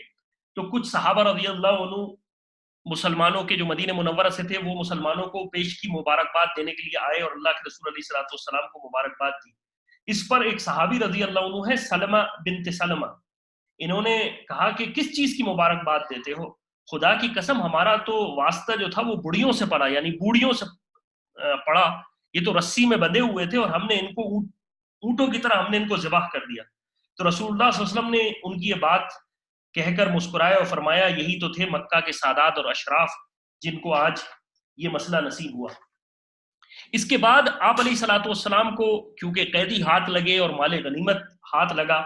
تو کچھ صحابہ رضی اللہ عنہ مسلمانوں کے جو مدینہ منورہ سے تھے وہ مسلمانوں کو پیش کی مبارکباد دینے کے لیے آئے اور اللہ کے رسول علیہ الصلوۃ والسلام کو مبارکباد دی۔ اس پر ایک صحابی رضی اللہ عنہ ہے سلمہ بنت سلمہ، انہوں نے کہا کہ کس چیز کی مبارکباد دیتے ہو؟ خدا کی قسم ہمارا تو واسطہ جو تھا وہ بڑھیوں سے پڑا، یعنی بوڑھیوں سے پڑا، یہ تو رسی میں بندھے ہوئے تھے اور ہم نے ان کو اونٹوں کی طرح ہم نے ان کو ذبح کر دیا۔ تو رسول اللہ صلی اللہ علیہ وسلم نے ان کی یہ بات کہہ کر مسکرائے اور فرمایا یہی تو تھے مکہ کے سادات اور اشراف جن کو آج یہ مسئلہ نصیب ہوا۔ اس کے بعد آپ علیہ الصلوۃ والسلام کو کیونکہ قیدی ہاتھ لگے اور مال غنیمت ہاتھ لگا،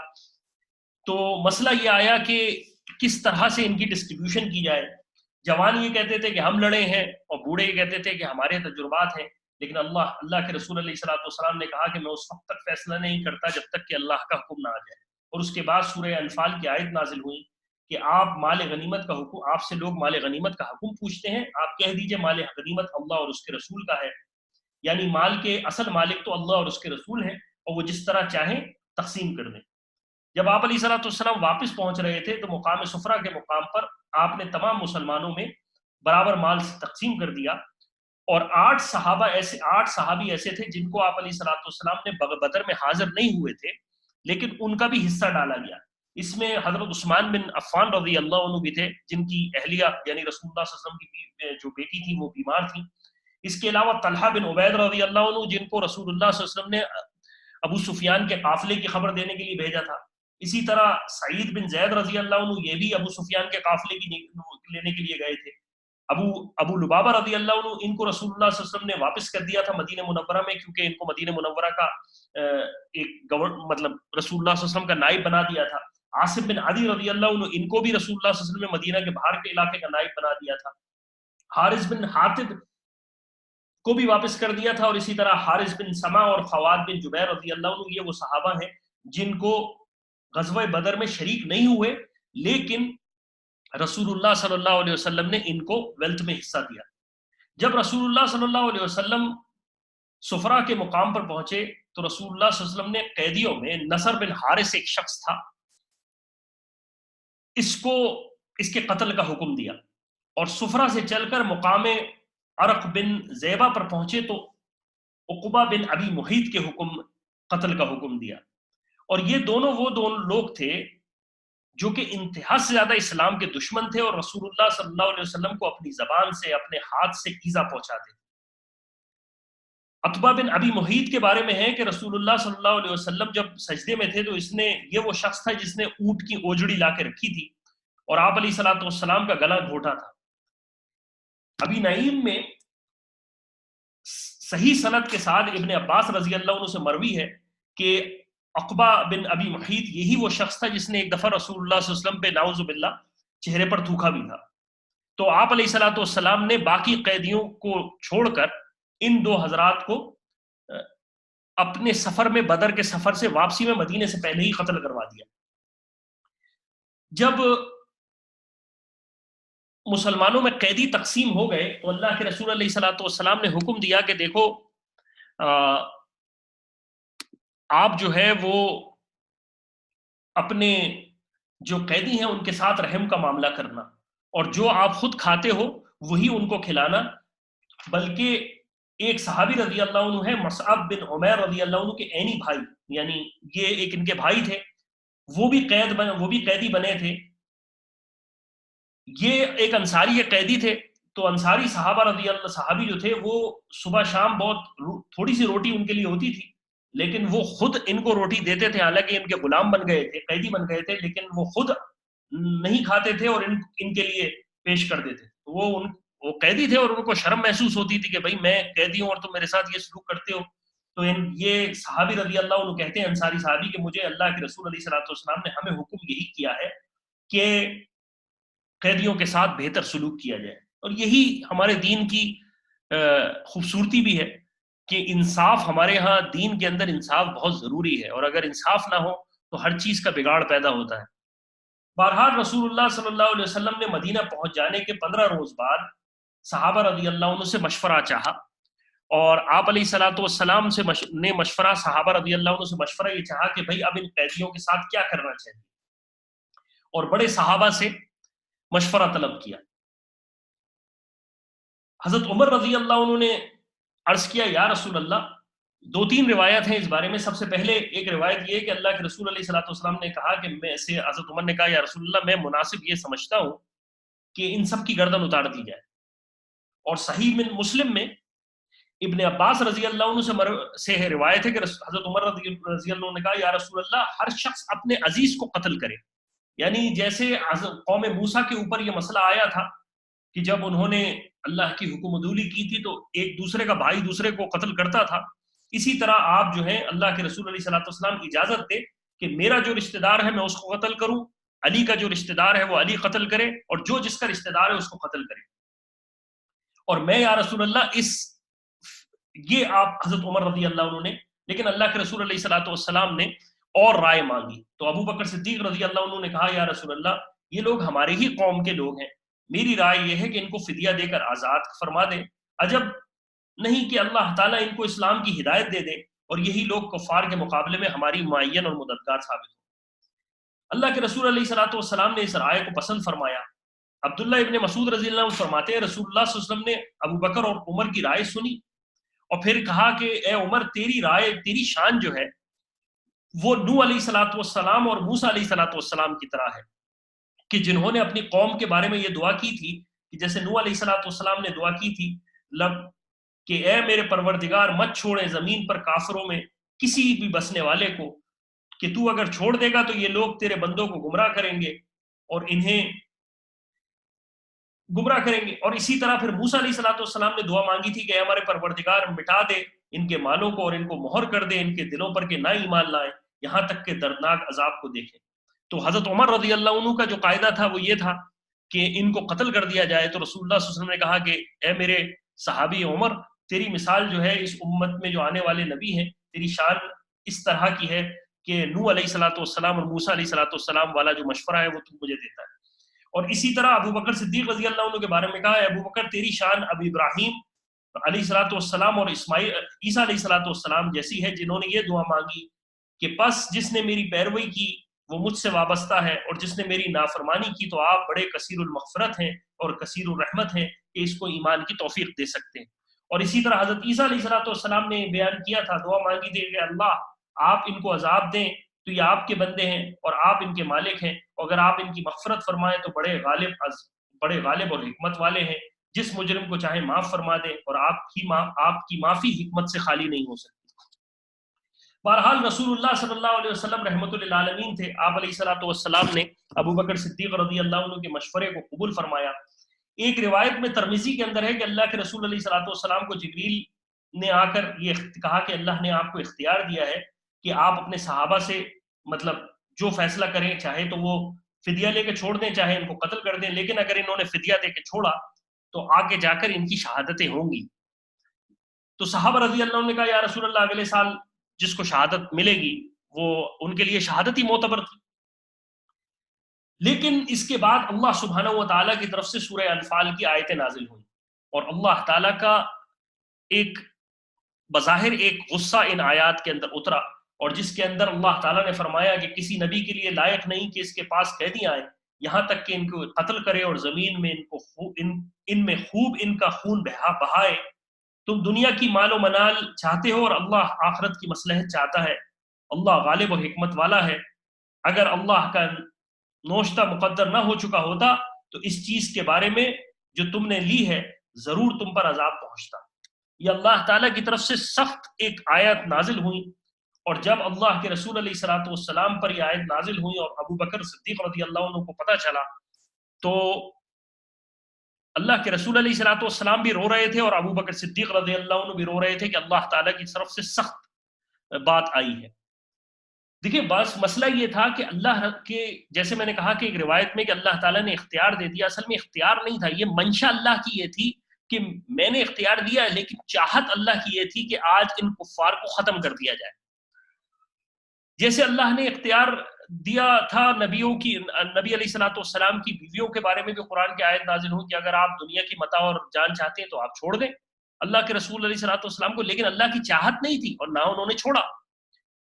تو مسئلہ یہ آیا کہ کس طرح سے ان کی ڈسٹریبیوشن کی جائے. جوان یہ کہتے تھے کہ ہم لڑے ہیں اور بوڑھے یہ کہتے تھے کہ ہمارے تجربات ہیں، لیکن اللہ کے رسول علیہ الصلوۃ والسلام نے کہا کہ میں اس وقت تک فیصلہ نہیں کرتا جب تک کہ اللہ کا حکم نہ آ جائے. اور اس کے بعد سورہ انفال کی آیت نازل ہوئی کہ آپ مال غنیمت کا حکم، آپ سے لوگ مال غنیمت کا حکم پوچھتے ہیں، آپ کہہ دیجئے مال غنیمت اللہ اور اس کے رسول کا ہے. یعنی مال کے اصل مالک تو اللہ اور اس کے رسول ہیں، اور وہ جس طرح چاہیں تقسیم کر دیں. جب آپ علیہ الصلوۃ والسلام واپس پہنچ رہے تھے تو مقام صفرہ کے مقام پر آپ نے تمام مسلمانوں میں برابر مال تقسیم کر دیا، اور 8 صحابی ایسے تھے جن کو آپ علیہ الصلوۃ والسلام نے بدر میں حاضر نہیں ہوئے تھے، لیکن ان کا بھی حصہ ڈالا گیا. اس میں حضرت عثمان بن عفان رضی اللہ عنہ بھی تھے، جن کی اہلیہ یعنی رسول اللہ صلی اللہ علیہ وسلم کی جو بیٹی تھی وہ بیمار تھی. اس کے علاوہ طلحہ بن عبید رضی اللہ عنہ، جن کو رسول اللہ صلی اللہ علیہ وسلم نے ابو سفیان کے قافلے کی خبر دینے کے لیے بھیجا تھا. اسی طرح سعید بن زید رضی اللہ عنہ، یہ بھی ابو سفیان کے قافلے کی لینے کے لیے گئے تھے. ابو لبابہ رضی اللہ عنہ، ان کو رسول اللہ صلی اللہ علیہ وسلم نے واپس کر دیا تھا مدینہ منورہ میں، کیونکہ ان کو مدینہ منورہ کا ایک مطلب رسول اللہ صلی اللہ علیہ وسلم کا نائب بنا دیا تھا. عاصم بن عدی رضی اللہ عنہ، ان کو بھی رسول اللہ صلی اللہ علیہ وسلم نے مدینہ کے باہر کے علاقے کا نائب بنا دیا تھا. حارث بن حاتب کو بھی واپس کر دیا تھا. اور اسی طرح حارث بن سما اور خواد بن جبیر رضی اللہ عنہ، یہ وہ صحابہ ہیں جن کو غزوہ بدر میں شریک نہیں ہوئے، لیکن رسول اللہ صلی اللہ علیہ وسلم نے ان کو ویلتھ میں حصہ دیا. جب رسول اللہ صلی اللہ علیہ وسلم صفرہ کے مقام پر پہنچے تو رسول اللہ صلی اللہ علیہ وسلم نے قیدیوں میں نصر بن حارث ایک شخص تھا، اس کے قتل کا حکم دیا. اور صفرہ سے چل کر مقام عرق بن زیبہ پر پہنچے تو عقبہ بن ابی محیط کے قتل کا حکم دیا. اور یہ دونوں وہ لوگ تھے جو کہ انتہا سے زیادہ اسلام کے دشمن تھے اور رسول اللہ صلی اللہ علیہ وسلم کو اپنی زبان سے، اپنے ہاتھ سے ایذا پہنچاتے تھے. عتبہ بن ابی محیط کے بارے میں ہے کہ رسول اللہ صلی اللہ علیہ وسلم جب سجدے میں تھے تو یہ وہ شخص تھا جس نے اونٹ کی اوجڑی لا کے رکھی تھی اور آپ علیہ الصلوۃ والسلام کا گلا گھونٹا تھا. ابی نعیم میں صحیح سند کے ساتھ ابن عباس رضی اللہ عنہ سے مروی ہے کہ عقبہ بن ابی محیط یہی وہ شخص تھا جس نے ایک دفعہ رسول اللہ صلی اللہ علیہ وسلم پہ نعوذ باللہ چہرے پر تھوکا بھی تھا. تو آپ علیہ الصلوۃ والسلام نے باقی قیدیوں کو چھوڑ کر ان 2 حضرات کو اپنے سفر میں، بدر کے سفر سے واپسی میں مدینے سے پہلے ہی قتل کروا دیا. جب مسلمانوں میں قیدی تقسیم ہو گئے تو اللہ کے رسول علیہ الصلوۃ والسلام نے حکم دیا کہ دیکھو آپ جو ہے وہ اپنے جو قیدی ہیں ان کے ساتھ رحم کا معاملہ کرنا، اور جو آپ خود کھاتے ہو وہی ان کو کھلانا. بلکہ ایک صحابی رضی اللہ عنہ ہے مصعب بن عمیر رضی اللہ عنہ کے عینی بھائی، یعنی یہ ایک ان کے بھائی تھے، وہ بھی قیدی بنے تھے. یہ ایک انصاری قیدی تھے. تو انصاری صحابی جو تھے وہ صبح شام بہت تھوڑی سی روٹی ان کے لیے ہوتی تھی، لیکن وہ خود ان کو روٹی دیتے تھے. حالانکہ ان کے غلام بن گئے تھے، قیدی بن گئے تھے، لیکن وہ خود نہیں کھاتے تھے اور ان کے لیے پیش کر دیتے. وہ قیدی تھے اور ان کو شرم محسوس ہوتی تھی کہ بھائی میں قیدی ہوں اور تم میرے ساتھ یہ سلوک کرتے ہو. تو یہ صحابی رضی اللہ عنہ کہتے ہیں، انصاری صحابی، کہ مجھے اللہ کے رسول علیہ الصلوۃ والسلام نے ہمیں حکم یہی کیا ہے کہ قیدیوں کے ساتھ بہتر سلوک کیا جائے. اور یہی ہمارے دین کی خوبصورتی بھی ہے کہ انصاف، ہمارے ہاں دین کے اندر انصاف بہت ضروری ہے، اور اگر انصاف نہ ہو تو ہر چیز کا بگاڑ پیدا ہوتا ہے. بہرحال رسول اللہ صلی اللہ علیہ وسلم نے مدینہ پہنچ جانے کے 15 روز بعد صحابہ رضی اللہ عنہ سے مشورہ چاہا، اور آپ علیہ الصلوۃ والسلام نے مشورہ، صحابہ رضی اللہ عنہ سے مشورہ یہ چاہا کہ بھائی اب ان قیدیوں کے ساتھ کیا کرنا چاہیے، اور بڑے صحابہ سے مشورہ طلب کیا. حضرت عمر رضی اللہ عنہ نے عرض کیا یا رسول اللہ، 2-3 روایت ہیں اس بارے میں. سب سے پہلے ایک روایت یہ کہ اللہ کے رسول علیہ الصلوۃ والسلام نے کہا کہ حضرت عمر نے کہا یا رسول اللہ، میں مناسب یہ سمجھتا ہوں کہ ان سب کی گردن اتار دی جائے. اور صحیح من مسلم میں ابن عباس رضی اللہ عنہ سے روایت ہے کہ حضرت عمر رضی اللہ عنہ نے کہا یا رسول اللہ، ہر شخص اپنے عزیز کو قتل کرے. یعنی جیسے قوم موسیٰ کے اوپر یہ مسئلہ آیا تھا کہ جب انہوں نے اللہ کی حکم عدولی کی تھی تو ایک دوسرے کا بھائی دوسرے کو قتل کرتا تھا، اسی طرح آپ جو ہے اللہ کے رسول علیہ الصلوۃ والسلام اجازت دے کہ میرا جو رشتہ دار ہے میں اس کو قتل کروں، علی کا جو رشتہ دار ہے وہ علی قتل کرے اور جو جس کا رشتہ دار ہے اس کو قتل کرے. اور میں یا رسول اللہ یہ آپ حضرت عمر رضی اللہ عنہ نے، لیکن اللہ کے رسول علیہ الصلوۃ والسلام نے اور رائے مانگی. تو ابو بکر صدیق رضی اللہ عنہ نے کہا یا رسول اللہ یہ لوگ ہمارے ہی قوم کے لوگ ہیں، میری رائے یہ ہے کہ ان کو فدیہ دے کر آزاد فرما دیں. عجب نہیں کہ اللہ تعالیٰ ان کو اسلام کی ہدایت دے دے اور یہی لوگ کفار کے مقابلے میں ہماری معین اور مددگار ثابت ہو. اللہ کے رسول علیہ الصلوۃ والسلام نے اس رائے کو پسند فرمایا. عبداللہ ابن مسعود رضی اللہ عنہ فرماتے ہیں رسول اللہ صلی اللہ علیہ وسلم نے ابو بکر اور عمر کی رائے سنی اور پھر کہا کہ اے عمر تیری رائے، تیری شان جو ہے وہ نوح علیہ الصلوۃ والسلام اور موسیٰ علیہ الصلوۃ والسلام کی طرح ہے، کہ جنہوں نے اپنی قوم کے بارے میں یہ دعا کی تھی کہ جیسے نوح علیہ الصلوۃ والسلام نے دعا کی تھی کہ اے میرے پروردگار مت چھوڑے زمین پر کافروں میں کسی بھی بسنے والے کو، کہ تو اگر چھوڑ دے گا تو یہ لوگ تیرے بندوں کو گمراہ کریں گے اور انہیں گمراہ کریں گے. اور اسی طرح پھر موسیٰ علیہ الصلوۃ والسلام نے دعا مانگی تھی کہ اے ہمارے پروردگار مٹا دے ان کے مالوں کو اور ان کو مہر کر دے ان کے دلوں پر کہ نہ ایمان لائیں یہاں تک کہ دردناک عذاب کو دیکھیں. تو حضرت عمر رضی اللہ عنہ کا جو قاعدہ تھا وہ یہ تھا کہ ان کو قتل کر دیا جائے. تو رسول اللہ صلی اللہ علیہ وسلم نے کہا کہ اے میرے صحابی عمر تیری مثال جو ہے اس امت میں جو آنے والے نبی ہیں، تیری شان اس طرح کی ہے کہ نوح علیہ الصلوۃ والسلام اور موسیٰ علیہ الصلوۃ والسلام والا جو مشورہ ہے وہ تو مجھے دیتا ہے. اور اسی طرح ابو بکر صدیق رضی اللہ عنہ کے بارے میں کہا ہے ابو بکر تیری شان ابو ابراہیم علیہ الصلوۃ والسلام اور اسماعیل عیسیٰ علیہ الصلوۃ والسلام جیسی ہے، جنہوں نے یہ دعا مانگی کہ بس جس نے میری پیروی کی وہ مجھ سے وابستہ ہے اور جس نے میری نافرمانی کی تو آپ بڑے کثیر المغفرت ہیں اور کثیر الرحمت ہیں کہ اس کو ایمان کی توفیق دے سکتے ہیں. اور اسی طرح حضرت عیسیٰ علیہ الصلوۃ والسلام نے بیان کیا تھا، دعا مانگی تھی کہ اللہ آپ ان کو عذاب دیں تو یہ آپ کے بندے ہیں اور آپ ان کے مالک ہیں، اور اگر آپ ان کی مغفرت فرمائیں تو بڑے غالب اور حکمت والے ہیں، جس مجرم کو چاہے معاف فرما دیں اور آپ کی معافی حکمت سے خالی نہیں ہو سکتی. بہرحال رسول اللہ صلی اللہ علیہ وسلم رحمۃ للعالمین تھے. آپ علیہ الصلوۃ والسلام نے ابو بکر صدیق رضی اللہ عنہ کے مشورے کو قبول فرمایا. ایک روایت میں ترمذی کے اندر ہے کہ اللہ کے رسول علیہ الصلوۃ والسلام کو جبریل نے آ کر یہ کہا کہ اللہ نے آپ کو اختیار دیا ہے کہ آپ اپنے صحابہ سے مطلب جو فیصلہ کریں، چاہے تو وہ فدیہ لے کے چھوڑ دیں چاہے ان کو قتل کر دیں، لیکن اگر انہوں نے فدیہ دے کے چھوڑا تو آگے جا کر ان کی شہادتیں ہوں گی. تو صحابہ رضی اللہ عنہ نے کہا یا رسول اللہ اگلے سال جس کو شہادت ملے گی وہ ان کے لیے شہادت ہی معتبر تھی. لیکن اس کے بعد اللہ سبحانہ و تعالیٰ کی طرف سے سورہ انفال کی آیتیں نازل ہوئیں اور اللہ تعالیٰ کا ایک بظاہر ایک غصہ ان آیات کے اندر اترا، اور جس کے اندر اللہ تعالیٰ نے فرمایا کہ کسی نبی کے لیے لائق نہیں کہ اس کے پاس قیدی آئیں یہاں تک کہ ان کو قتل کرے اور زمین میں ان میں خوب ان کا خون بہائے. تم دنیا کی مال و منال چاہتے ہو اور اللہ آخرت کی مصلحت چاہتا ہے. اللہ غالب اور حکمت والا ہے. اگر اللہ کا نوشتہ مقدر نہ ہو چکا ہوتا تو اس چیز کے بارے میں جو تم نے لی ہے ضرور تم پر عذاب پہنچتا. یہ اللہ تعالیٰ کی طرف سے سخت ایک آیت نازل ہوئی، اور جب اللہ کے رسول علیہ الصلوۃ والسلام پر یہ آیت نازل ہوئی اور ابو بکر صدیق رضی اللہ عنہ کو پتہ چلا تو اللہ کے رسول علیہ الصلوۃ والسلام بھی رو رہے تھے اور ابو بکر صدیق رضی اللہ عنہ بھی رو رہے تھے کہ اللہ تعالیٰ کی طرف سے سخت بات آئی ہے. دیکھیے بس مسئلہ یہ تھا کہ اللہ کے، جیسے میں نے کہا کہ ایک روایت میں کہ اللہ تعالیٰ نے اختیار دے دیا، اصل میں اختیار نہیں تھا، یہ منشا اللہ کی یہ تھی کہ میں نے اختیار دیا، لیکن چاہت اللہ کی یہ تھی کہ آج ان کفار کو ختم کر دیا جائے. جیسے اللہ نے اختیار دیا تھا نبی علیہ الصلوۃ والسلام کی بیویوں کے بارے میں بھی قرآن کی آیت نازل ہو کہ اگر آپ دنیا کی متاع اور جان چاہتے ہیں تو آپ چھوڑ دیں اللہ کے رسول علیہ الصلوۃ والسلام کو، لیکن اللہ کی چاہت نہیں تھی اور نہ انہوں نے چھوڑا.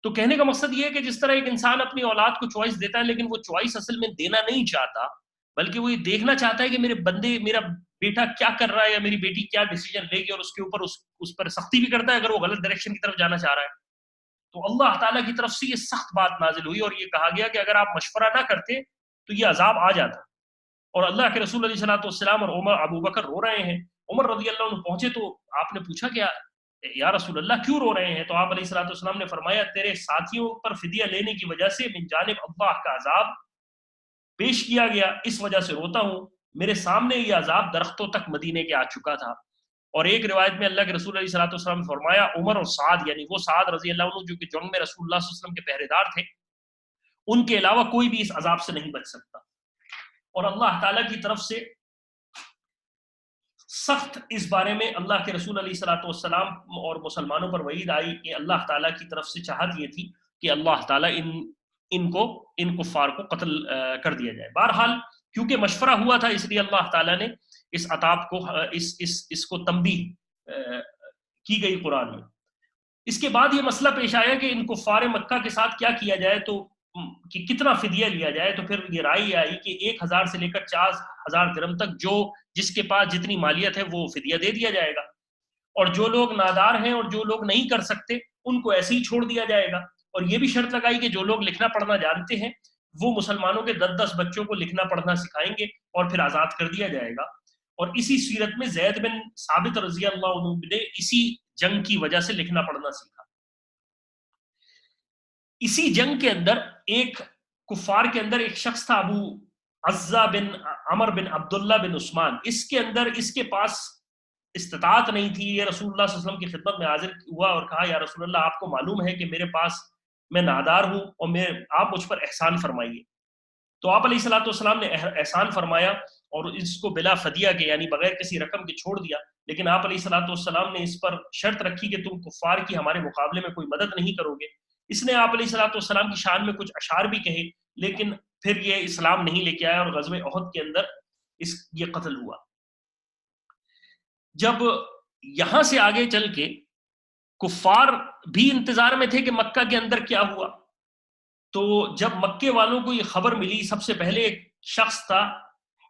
تو کہنے کا مقصد یہ ہے کہ جس طرح ایک انسان اپنی اولاد کو چوائس دیتا ہے لیکن وہ چوائس اصل میں دینا نہیں چاہتا، بلکہ وہ یہ دیکھنا چاہتا ہے کہ میرا بیٹا کیا کر رہا ہے یا میری بیٹی کیا ڈیسیجن لے گی، اور اس کے اوپر اس پر سختی بھی کرتا ہے اگر وہ غلط ڈائریکشن کی طرف جانا چاہ رہا ہے. تو اللہ تعالیٰ کی طرف سے یہ سخت بات نازل ہوئی اور یہ کہا گیا کہ اگر آپ مشورہ نہ کرتے تو یہ عذاب آ جاتا. اور اللہ کے رسول علیہ الصلوۃ والسلام اور ابو بکر رو رہے ہیں. عمر رضی اللہ عنہ پہنچے تو آپ نے پوچھا کہ یا رسول اللہ کیوں رو رہے ہیں؟ تو آپ علیہ الصلوۃ والسلام نے فرمایا تیرے ساتھیوں پر فدیہ لینے کی وجہ سے من جانب اللہ کا عذاب پیش کیا گیا، اس وجہ سے روتا ہوں. میرے سامنے یہ عذاب درختوں تک مدینے کے آ چکا تھا. اور ایک روایت میں اللہ کے رسول علیہ الصلوۃ والسلام نے فرمایا عمر اور سعد، یعنی وہ سعد رضی اللہ عنہ جو کہ جنگ میں رسول اللہ صلی اللہ علیہ وسلم کے پہرے دار تھے، ان کے علاوہ کوئی بھی اس عذاب سے نہیں بچ سکتا. اور اللہ تعالیٰ کی طرف سے سخت اس بارے میں اللہ کے رسول علیہ الصلوۃ والسلام اور مسلمانوں پر وعید آئی کہ اللہ تعالیٰ کی طرف سے چاہت یہ تھی کہ اللہ تعالیٰ ان کفار کو قتل کر دیا جائے. بہرحال کیونکہ مشورہ ہوا تھا اس لیے اللہ تعالیٰ نے اس عذاب کو اس کو تنبیہ کی گئی قرآن میں. اس کے بعد یہ مسئلہ پیش آیا کہ ان کفار مکہ کے ساتھ کیا کیا جائے، تو کہ کتنا فدیہ لیا جائے. تو پھر یہ رائے آئی کہ 1000 سے لے کر 4000 درہم تک جس کے پاس جتنی مالیت ہے وہ فدیہ دے دیا جائے گا، اور جو لوگ نادار ہیں اور جو لوگ نہیں کر سکتے ان کو ایسے ہی چھوڑ دیا جائے گا. اور یہ بھی شرط لگائی کہ جو لوگ لکھنا پڑھنا جانتے ہیں وہ مسلمانوں کے 10 بچوں کو لکھنا پڑھنا سکھائیں گے اور پھر آزاد کر دیا جائے گا. اور اسی صورت میں زید بن ثابت رضی اللہ عنہ نے اسی جنگ کی وجہ سے لکھنا پڑھنا سیکھا. اسی جنگ کے اندر ایک کفار کے اندر ایک شخص تھا ابو عزہ بن عمر بن عبداللہ بن عثمان. اس کے پاس استطاعت نہیں تھی. یہ رسول اللہ صلی اللہ علیہ وسلم کی خدمت میں حاضر ہوا اور کہا یا رسول اللہ آپ کو معلوم ہے کہ میرے پاس میں نادار ہوں اور آپ مجھ پر احسان فرمائیے. تو آپ علیہ الصلوۃ والسلام نے احسان فرمایا اور اس کو بلا فدیہ کے یعنی بغیر کسی رقم کے چھوڑ دیا. لیکن آپ علیہ الصلوۃ والسلام نے اس پر شرط رکھی کہ تم کفار کی ہمارے مقابلے میں کوئی مدد نہیں کرو گے. اس نے آپ علیہ الصلوۃ والسلام کی شان میں کچھ اشعار بھی کہے، لیکن پھر یہ اسلام نہیں لے کے آیا اور غزوہ احد کے اندر یہ قتل ہوا. جب یہاں سے آگے چل کے کفار بھی انتظار میں تھے کہ مکہ کے اندر کیا ہوا، تو جب مکے والوں کو یہ خبر ملی، سب سے پہلے ایک شخص تھا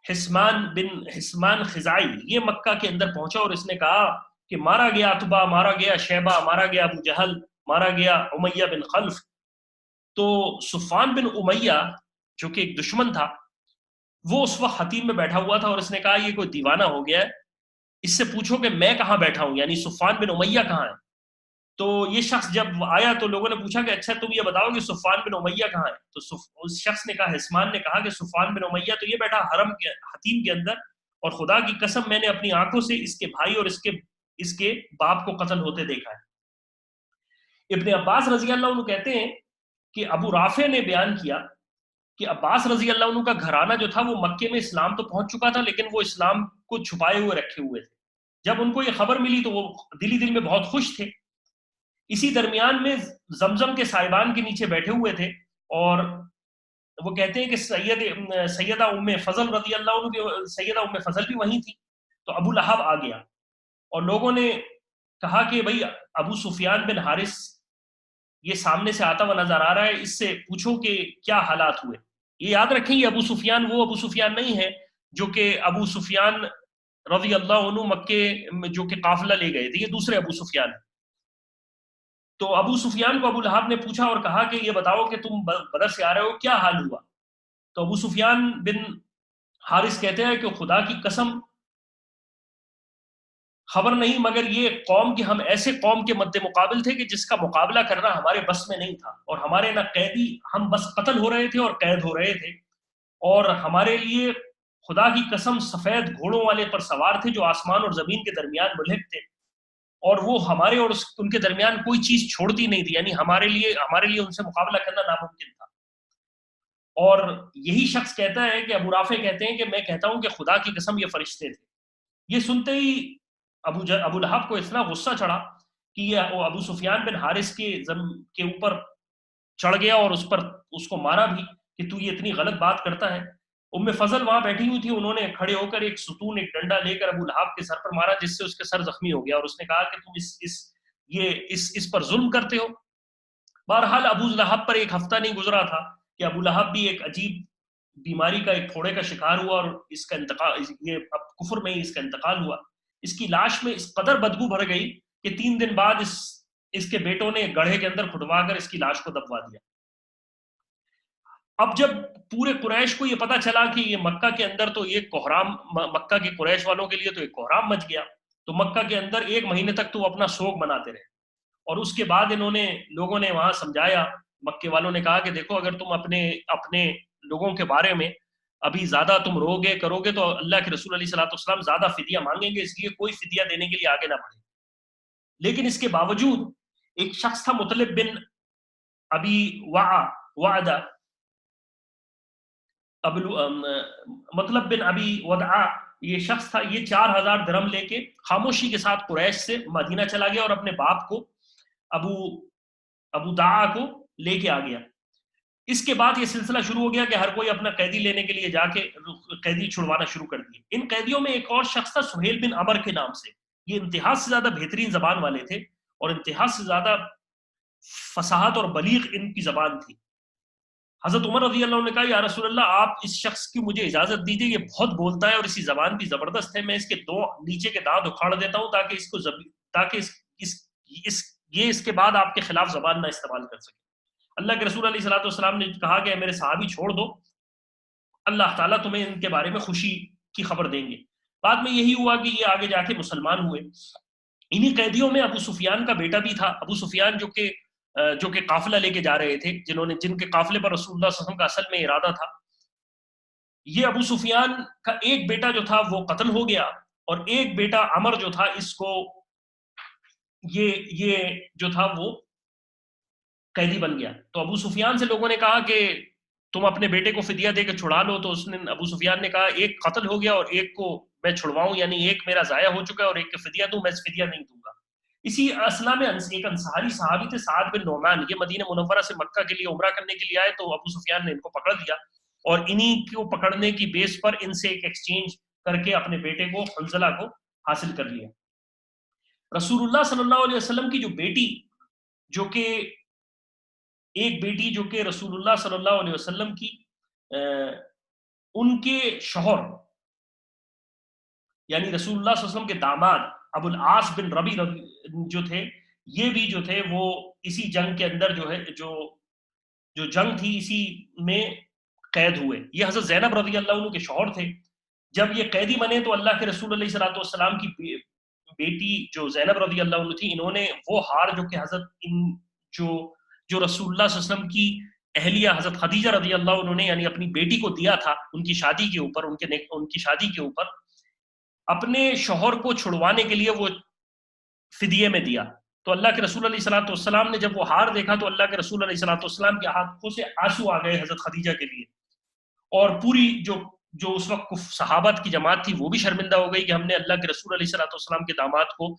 حسمان خزائی، یہ مکہ کے اندر پہنچا اور اس نے کہا کہ مارا گیا عتبہ، مارا گیا شیبہ، مارا گیا ابو جہل، مارا گیا امیہ بن خلف. تو صفوان بن امیہ جو کہ ایک دشمن تھا وہ اس وقت حتیم میں بیٹھا ہوا تھا اور اس نے کہا یہ کوئی دیوانہ ہو گیا ہے، اس سے پوچھو کہ میں کہاں بیٹھا ہوں، یعنی صفوان بن امیہ کہاں ہے. تو یہ شخص جب آیا تو لوگوں نے پوچھا کہ اچھا تم یہ بتاؤ کہ صفوان بن امیہ کہاں ہے. تو اس شخص نے کہا، حسمان نے کہا کہ صفوان بن امیہ تو یہ بیٹھا حرم کے حتیم کے اندر، اور خدا کی قسم میں نے اپنی آنکھوں سے اس کے بھائی اور اس کے باپ کو قتل ہوتے دیکھا ہے. ابن عباس رضی اللہ عنہ کہتے ہیں کہ ابو رافع نے بیان کیا کہ عباس رضی اللہ عنہ کا گھرانہ جو تھا وہ مکے میں اسلام تو پہنچ چکا تھا لیکن وہ اسلام کو چھپائے ہوئے رکھے ہوئے تھے. جب ان کو یہ خبر ملی تو وہ دل میں بہت خوش تھے. اسی درمیان میں زمزم کے سائبان کے نیچے بیٹھے ہوئے تھے اور وہ کہتے ہیں کہ سیدہ ام فضل رضی اللہ عنہ کی سیدہ ام فضل بھی وہیں تھی. تو ابو لہب آ گیا اور لوگوں نے کہا کہ بھئی ابو سفیان بن حارث یہ سامنے سے آتا ہوا نظر آ رہا ہے، اس سے پوچھو کہ کیا حالات ہوئے. یہ یاد رکھیں یہ ابو سفیان وہ ابو سفیان نہیں ہے جو کہ ابو سفیان رضی اللہ عنہ مکے جو کہ قافلہ لے گئے تھے، یہ دوسرے ابو سفیان ہے. تو ابو سفیان کو ابو لہب نے پوچھا اور کہا کہ یہ بتاؤ کہ تم بدر سے آ رہے ہو، کیا حال ہوا. تو ابو سفیان بن حارث کہتے ہیں کہ خدا کی قسم خبر نہیں، مگر یہ قوم کہ ہم ایسے قوم کے مد مقابل تھے کہ جس کا مقابلہ کرنا ہمارے بس میں نہیں تھا، اور ہمارے نہ قیدی، ہم بس قتل ہو رہے تھے اور قید ہو رہے تھے، اور ہمارے لیے خدا کی قسم سفید گھوڑوں والے پر سوار تھے جو آسمان اور زمین کے درمیان ملحق تھے، اور وہ ہمارے اور ان کے درمیان کوئی چیز چھوڑتی نہیں تھی، یعنی ہمارے لیے ان سے مقابلہ کرنا ناممکن تھا. اور یہی شخص کہتا ہے کہ ابو رافع کہتے ہیں کہ میں کہتا ہوں کہ خدا کی قسم یہ فرشتے تھے. یہ سنتے ہی ابو لہب کو اتنا غصہ چڑھا کہ یہ ابو سفیان بن حارث کے اوپر چڑھ گیا اور اس کو مارا بھی کہ تو یہ اتنی غلط بات کرتا ہے. ام فضل وہاں بیٹھی ہوئی تھی، انہوں نے کھڑے ہو کر ایک ستون، ایک ڈنڈا لے کر ابو لہب کے سر پر مارا جس سے اس کے سر زخمی ہو گیا، اور اس نے کہا کہ تم اس پر ظلم کرتے ہو. بہرحال ابو لہب پر ایک ہفتہ نہیں گزرا تھا کہ ابو لہب بھی ایک عجیب بیماری کا، ایک پھوڑے کا شکار ہوا اور اس کا انتقال، یہ کفر میں ہی اس کا انتقال ہوا. اس کی لاش میں اس قدر بدبو بھر گئی کہ 3 دن بعد اس کے بیٹوں نے گڑھے کے اندر کھدوا کر اس کی لاش کو دبوا دیا. اب جب پورے قریش کو یہ پتا چلا کہ یہ مکہ کے اندر تو یہ کوحرام، مکہ کے قریش والوں کے لیے تو ایک کوحرام مچ گیا، تو مکہ کے اندر 1 مہینے تک تو وہ اپنا سوگ مناتے رہے. اور اس کے بعد لوگوں نے وہاں سمجھایا، مکے والوں نے کہا کہ دیکھو اگر تم اپنے لوگوں کے بارے میں ابھی زیادہ تم رو گے کرو گے تو اللہ کے رسول علیہ الصلوۃ والسلام زیادہ فدیہ مانگیں گے، اس لیے کوئی فدیہ دینے کے لیے آگے نہ بڑھے. لیکن اس کے باوجود ایک شخص تھا مطلب بن ابی وعدہ، مطلب بن ابی ودعا یہ شخص تھا، یہ 4000 درہم لے کے خاموشی کے ساتھ قریش سے مدینہ چلا گیا اور اپنے باپ کو ابو دعا کو لے کے آ گیا۔ اس کے بعد یہ سلسلہ شروع ہو گیا کہ ہر کوئی اپنا قیدی لینے کے لیے جا کے قیدی چھڑوانا شروع کر دیے۔ ان قیدیوں میں ایک اور شخص تھا سہیل بن عمر کے نام سے، یہ انتہا سے زیادہ بہترین زبان والے تھے اور انتہا سے زیادہ فصاحت اور بلیغ ان کی زبان تھی۔ حضرت عمر رضی اللہ عنہ نے کہا یا رسول اللہ آپ اس شخص کی مجھے اجازت دیجیے، یہ بہت بولتا ہے اور اس کی زبان بھی زبردست ہے، میں اس کے دو نیچے کے دانت اکھاڑ دیتا ہوں تاکہ اس کو تاکہ یہ اس کے بعد آپ کے خلاف زبان نہ استعمال کر سکے۔ اللہ کے رسول علیہ الصلوۃ والسلام نے کہا کہ میرے صحابی چھوڑ دو، اللہ تعالیٰ تمہیں ان کے بارے میں خوشی کی خبر دیں گے۔ بعد میں یہی ہوا کہ یہ آگے جا کے مسلمان ہوئے۔ انہی قیدیوں میں ابو سفیان کا بیٹا بھی تھا، ابو سفیان جو کہ قافلہ لے کے جا رہے تھے، جن کے قافلے پر رسول اللہ صلی اللہ علیہ وسلم کا اصل میں ارادہ تھا۔ یہ ابو سفیان کا ایک بیٹا جو تھا وہ قتل ہو گیا اور ایک بیٹا عمر جو تھا اس کو یہ جو تھا وہ قیدی بن گیا۔ تو ابو سفیان سے لوگوں نے کہا کہ تم اپنے بیٹے کو فدیہ دے کے چھڑا لو، تو ابو سفیان نے کہا ایک قتل ہو گیا اور ایک کو میں چھڑواؤں، یعنی ایک میرا ضائع ہو چکا ہے اور ایک کا فدیہ دوں، میں فدیہ نہیں دوں گا۔ اسی اصلا میں ایک انصاری صحابی تھے سعد بن نعمان، یہ مدینہ منورہ سے مکہ کے لیے عمرہ کرنے کے لیے آئے، تو ابو سفیان نے ان کو پکڑ لیا اور انہی کو پکڑنے کی بیس پر ان سے ایک ایکسچینج کر کے اپنے بیٹے کو حنظلہ کو حاصل کر لیا۔ رسول اللہ صلی اللہ علیہ وسلم کی جو بیٹی جو کہ رسول اللہ صلی اللہ علیہ وسلم کی ان کے شوہر یعنی رسول اللہ صلی اللہ علیہ وسلم کے داماد ابو العاص بن ربی جو تھے، یہ بھی جو تھے وہ اسی جنگ کے اندر جو جنگ تھی اسی میں قید ہوئے۔ یہ حضرت زینب رضی اللہ عنہ کے شوہر تھے۔ جب یہ قیدی بنے تو اللہ کے رسول علیہ الصلوۃ والسلام کی بیٹی جو زینب رضی اللہ عنہ تھی، انہوں نے وہ ہار جو کہ جو رسول اللہ صلی اللہ علیہ وسلم کی اہلیہ حضرت خدیجہ رضی اللہ عنہ نے یعنی اپنی بیٹی کو دیا تھا ان کی شادی کے اوپر، اپنے شوہر کو چھڑوانے کے لیے وہ فدیے میں دیا۔ تو اللہ کے رسول علیہ الصلوۃ والسلام نے جب وہ ہار دیکھا تو اللہ کے رسول علیہ الصلوۃ والسلام کے آنکھوں سے آنسو آ گئے حضرت خدیجہ کے لیے، اور پوری جو اس وقت صحابت کی جماعت تھی وہ بھی شرمندہ ہو گئی کہ ہم نے اللہ کے رسول علیہ الصلوۃ والسلام کے داماد کو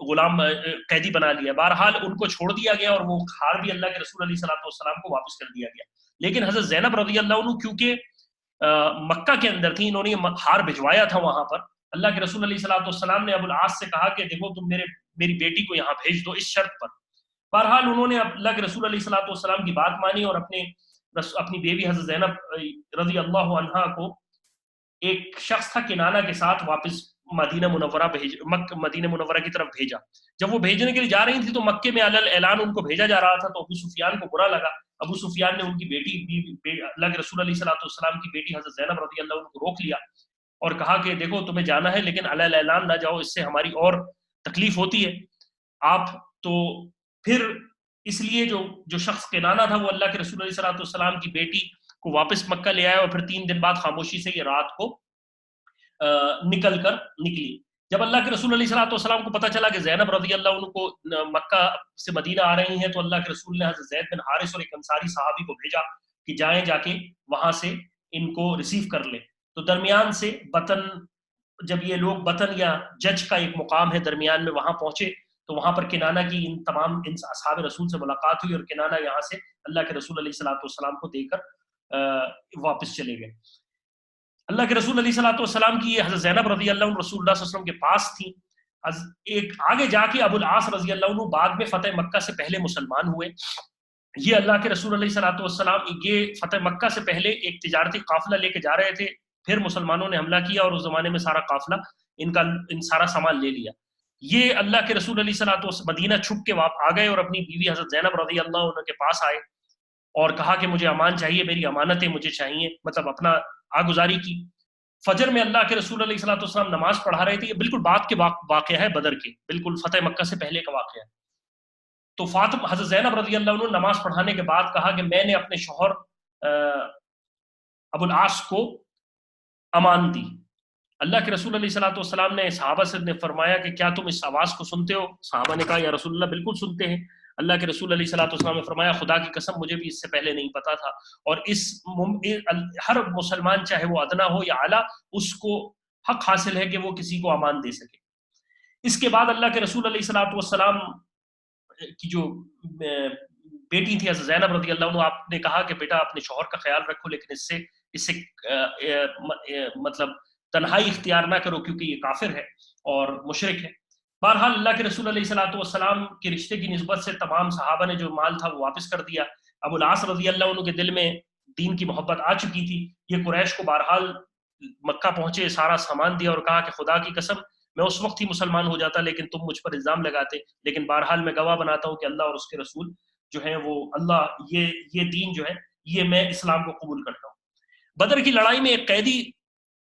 غلام قیدی بنا لیا۔ بہرحال ان کو چھوڑ دیا گیا اور وہ ہار بھی اللہ کے رسول علیہ الصلوۃ والسلام کو واپس کر دیا گیا۔ لیکن حضرت زینب رضی اللہ عنہ کیونکہ مکہ کے اندر تھی، انہوں نے یہ ہار بھجوایا تھا وہاں پر، اللہ کے رسول علیہ الصلوۃ والسلام نے ابو العاص سے کہا کہ دیکھو تم میری بیٹی کو یہاں بھیج دو اس شرط پر۔ بہرحال انہوں نے اللہ کے رسول علیہ الصلوۃ والسلام کی بات مانی اور اپنی بیوی حضرت زینب رضی اللہ عنہا کو ایک شخص تھا کنانہ کے ساتھ واپس مدینہ منورہ کی طرف بھیجا۔ جب وہ بھیجنے کے لیے جا رہی تھی تو مکے میں علل اعلان ان کو بھیجا جا رہا تھا، تو ابو سفیان کو برا لگا۔ ابو سفیان نے ان کی بیٹی اللہ کے رسول علیہ الصلوۃ والسلام کی بیٹی حضرت زینب رضی اللہ عنہ کو روک لیا اور کہا کہ دیکھو تمہیں جانا ہے لیکن علل اعلان نہ جاؤ، اس سے ہماری اور تکلیف ہوتی ہے۔ آپ تو پھر اس لیے جو شخص کنانہ تھا وہ اللہ کے رسول علیہ الصلوۃ والسلام کی بیٹی کو واپس مکہ لے آیا اور پھر 3 دن بعد خاموشی سے یہ رات کو نکلی۔ جب اللہ کے رسول علیہ الصلوۃ والسلام کو پتہ چلا کہ زینب رضی اللہ عنہ کو مکہ سے مدینہ آ رہی ہیں، تو اللہ کے رسول نے حضرت زید بن حارث اور ایک انصاری صحابی کو بھیجا کہ جائیں جا کے وہاں سے ان کو ریسیو کر لیں۔ تو درمیان سے بطن، جب یہ لوگ بطن یا جج کا ایک مقام ہے درمیان میں، وہاں پہنچے تو وہاں پر کنانہ کی ان تمام اصحاب رسول سے ملاقات ہوئی اور کنانہ یہاں سے اللہ کے رسول علیہ الصلوۃ والسلام کو دے کر واپس چلے گئے۔ اللہ کے رسول علیہ الصلوۃ والسلام کی یہ حضرت زینب رضی اللہ عنہ رسول اللہ صلی اللہ علیہ وسلم کے پاس تھی۔ ایک آگے جا کے ابو العاص رضی اللہ عنہ بعد میں فتح مکہ سے پہلے مسلمان ہوئے۔ یہ اللہ کے رسول علیہ الصلوۃ والسلام یہ فتح مکہ سے پہلے ایک تجارتی قافلہ لے کے جا رہے تھے، پھر مسلمانوں نے حملہ کیا اور اس زمانے میں سارا قافلہ ان سارا سامان لے لیا۔ یہ اللہ کے رسول علیہ الصلوۃ والسلام مدینہ چھپ کے آ گئے اور اپنی بیوی حضرت زینب رضی اللہ عنہ کے پاس آئے اور کہا کہ مجھے امان چاہیے، میری امانتیں مجھے چاہیے، مطلب اپنا آگزاری کی۔ فجر میں اللہ کے رسول علیہ الصلوۃ والسلام نماز پڑھا رہے تھے، یہ بالکل بعد کے واقعہ ہے، بدر کے بالکل فتح مکہ سے پہلے کا واقعہ ہے۔ تو حضرت زینب رضی اللہ عنہ نماز پڑھانے کے بعد کہا کہ میں نے اپنے شوہر ابو العاص کو امان دی۔ اللہ کے رسول علیہ الصلوۃ والسلام نے صحابہ سے فرمایا کہ کیا تم اس آواز کو سنتے ہو؟ صحابہ نے کہا یا رسول اللہ بالکل سنتے ہیں۔ اللہ کے رسول علیہ الصلوۃ والسلام نے فرمایا خدا کی قسم مجھے بھی اس سے پہلے نہیں پتا تھا، اور ہر مسلمان چاہے وہ ادنا ہو یا اعلیٰ، اس کو حق حاصل ہے کہ وہ کسی کو امان دے سکے۔ اس کے بعد اللہ کے رسول علیہ الصلوۃ والسلام کی جو بیٹی تھی حضرت زینب رضی اللہ عنہ، آپ نے کہا کہ بیٹا اپنے شوہر کا خیال رکھو، لیکن اس سے مطلب تنہائی اختیار نہ کرو، کیونکہ یہ کافر ہے اور مشرک ہے۔ بہرحال اللہ کے رسول علیہ الصلوۃ والسلام کے رشتے کی نسبت سے تمام صحابہ نے جو مال تھا وہ واپس کر دیا۔ ابو العاص رضی اللہ عنہ کے دل میں دین کی محبت آ چکی تھی، یہ قریش کو بہرحال مکہ پہنچے، سارا سامان دیا اور کہا کہ خدا کی قسم میں اس وقت ہی مسلمان ہو جاتا لیکن تم مجھ پر الزام لگاتے، لیکن بہرحال میں گواہ بناتا ہوں کہ اللہ اور اس کے رسول جو ہیں وہ اللہ یہ دین جو ہے یہ میں اسلام کو قبول کرتا ہوں۔ بدر کی لڑائی میں ایک قیدی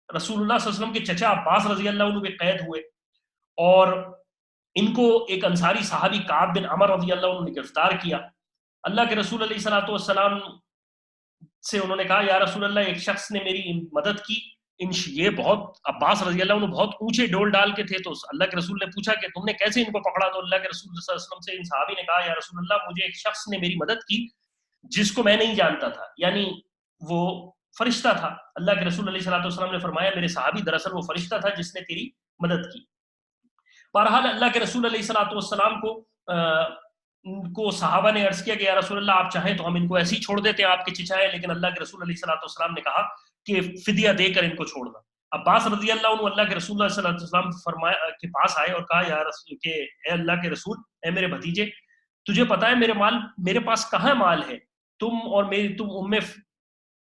رسول اللہ صلی اللہ علیہ وسلم کے چچا عباس رضی اللہ عنہ کے قید ہوئے، اور ان کو ایک انصاری صحابی کعب بن عمر رضی اللہ عنہ نے گرفتار کیا۔ اللہ کے رسول علیہ الصلوۃ والسلام سے انہوں نے کہا یا رسول اللہ ایک شخص نے میری مدد کی، یہ بہت عباس رضی اللہ عنہ بہت اونچے ڈول ڈال کے تھے، تو اللہ کے رسول نے پوچھا کہ تم نے کیسے ان کو پکڑا؟ تو اللہ کے رسول صلی اللہ علیہ وسلم سے ان صحابی نے کہا یا رسول اللہ مجھے ایک شخص نے میری مدد کی جس کو میں نہیں جانتا تھا، یعنی وہ فرشتہ تھا۔ اللہ کے رسول علیہ الصلوۃ والسلام نے فرمایا میرے صحابی دراصل وہ فرشتہ تھا جس نے تیری مدد کی۔ بہرحال اللہ کے رسول علیہ الصلوۃ والسلام کو صحابہ نے عرض کیا کہ یا رسول اللہ آپ چاہیں تو ہم ان کو ایسے ہی چھوڑ دیتے ہیں، آپ کے چچا ہے، لیکن اللہ کے رسول علیہ الصلوۃ والسلام نے کہا کہ فدیہ دے کر ان کو چھوڑنا۔ عباس رضی اللہ عنہ اللہ کے رسول اللہ صلی اللہ علیہ وسلم فرمایا کے پاس آئے اور کہا یا رسول کہ اے اللہ کے رسول، اے میرے بھتیجے، تجھے پتا ہے میرے پاس کہاں مال ہے؟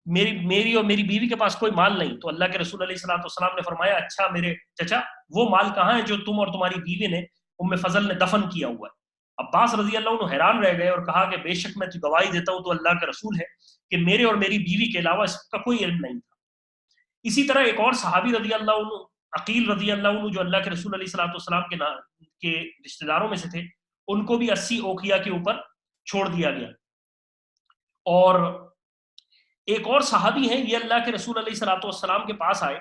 میری اور میری بیوی کے پاس کوئی مال نہیں۔ تو اللہ کے رسول علیہ الصلوۃ والسلام نے فرمایا اچھا میرے چچا، وہ مال کہاں ہے جو تم اور تمہاری بیوی نے فضل نے دفن کیا ہوا ہے؟ عباس رضی اللہ عنہ حیران رہ گئے اور کہا کہ بے شک میں گواہی دیتا ہوں تو اللہ کا رسول ہے کہ میرے اور میری بیوی کے علاوہ اس کا کوئی علم نہیں تھا۔ اسی طرح ایک اور صحابی رضی اللہ عنہ عقیل رضی اللہ عنہ جو اللہ کے رسول علیہ الصلوۃ والسلام کے رشتہ داروں میں سے تھے، ان کو بھی 80 اوقیہ کے اوپر چھوڑ دیا گیا۔ اور ایک اور صحابی ہیں، یہ اللہ کے رسول علیہ الصلوۃ والسلام کے پاس آئے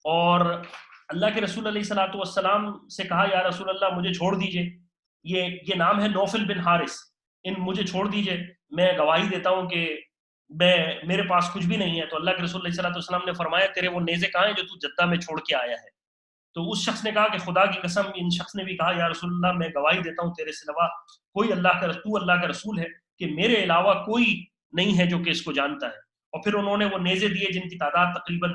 اور اللہ کے رسول علیہ الصلوۃ والسلام سے کہا یا رسول اللہ مجھے چھوڑ دیجئے، یہ نام ہے نوفل بن حارث، مجھے چھوڑ دیجئے، میں گواہی دیتا ہوں کہ میرے پاس کچھ بھی نہیں ہے۔ تو اللہ کے رسول علیہ الصلوۃ والسلام نے فرمایا تیرے وہ نیزے کہاں ہیں جو تو جدہ میں چھوڑ کے آیا ہے؟ تو اس شخص نے کہا کہ خدا کی قسم، ان شخص نے بھی کہا یا رسول اللہ میں گواہی دیتا ہوں تیرے سوا کوئی اللہ کا رسول ہے کہ میرے علاوہ کوئی نہیں ہے جو کہ اس کو جانتا ہے۔ اور پھر انہوں نے وہ نیزے دیے جس کی تعداد تقریباً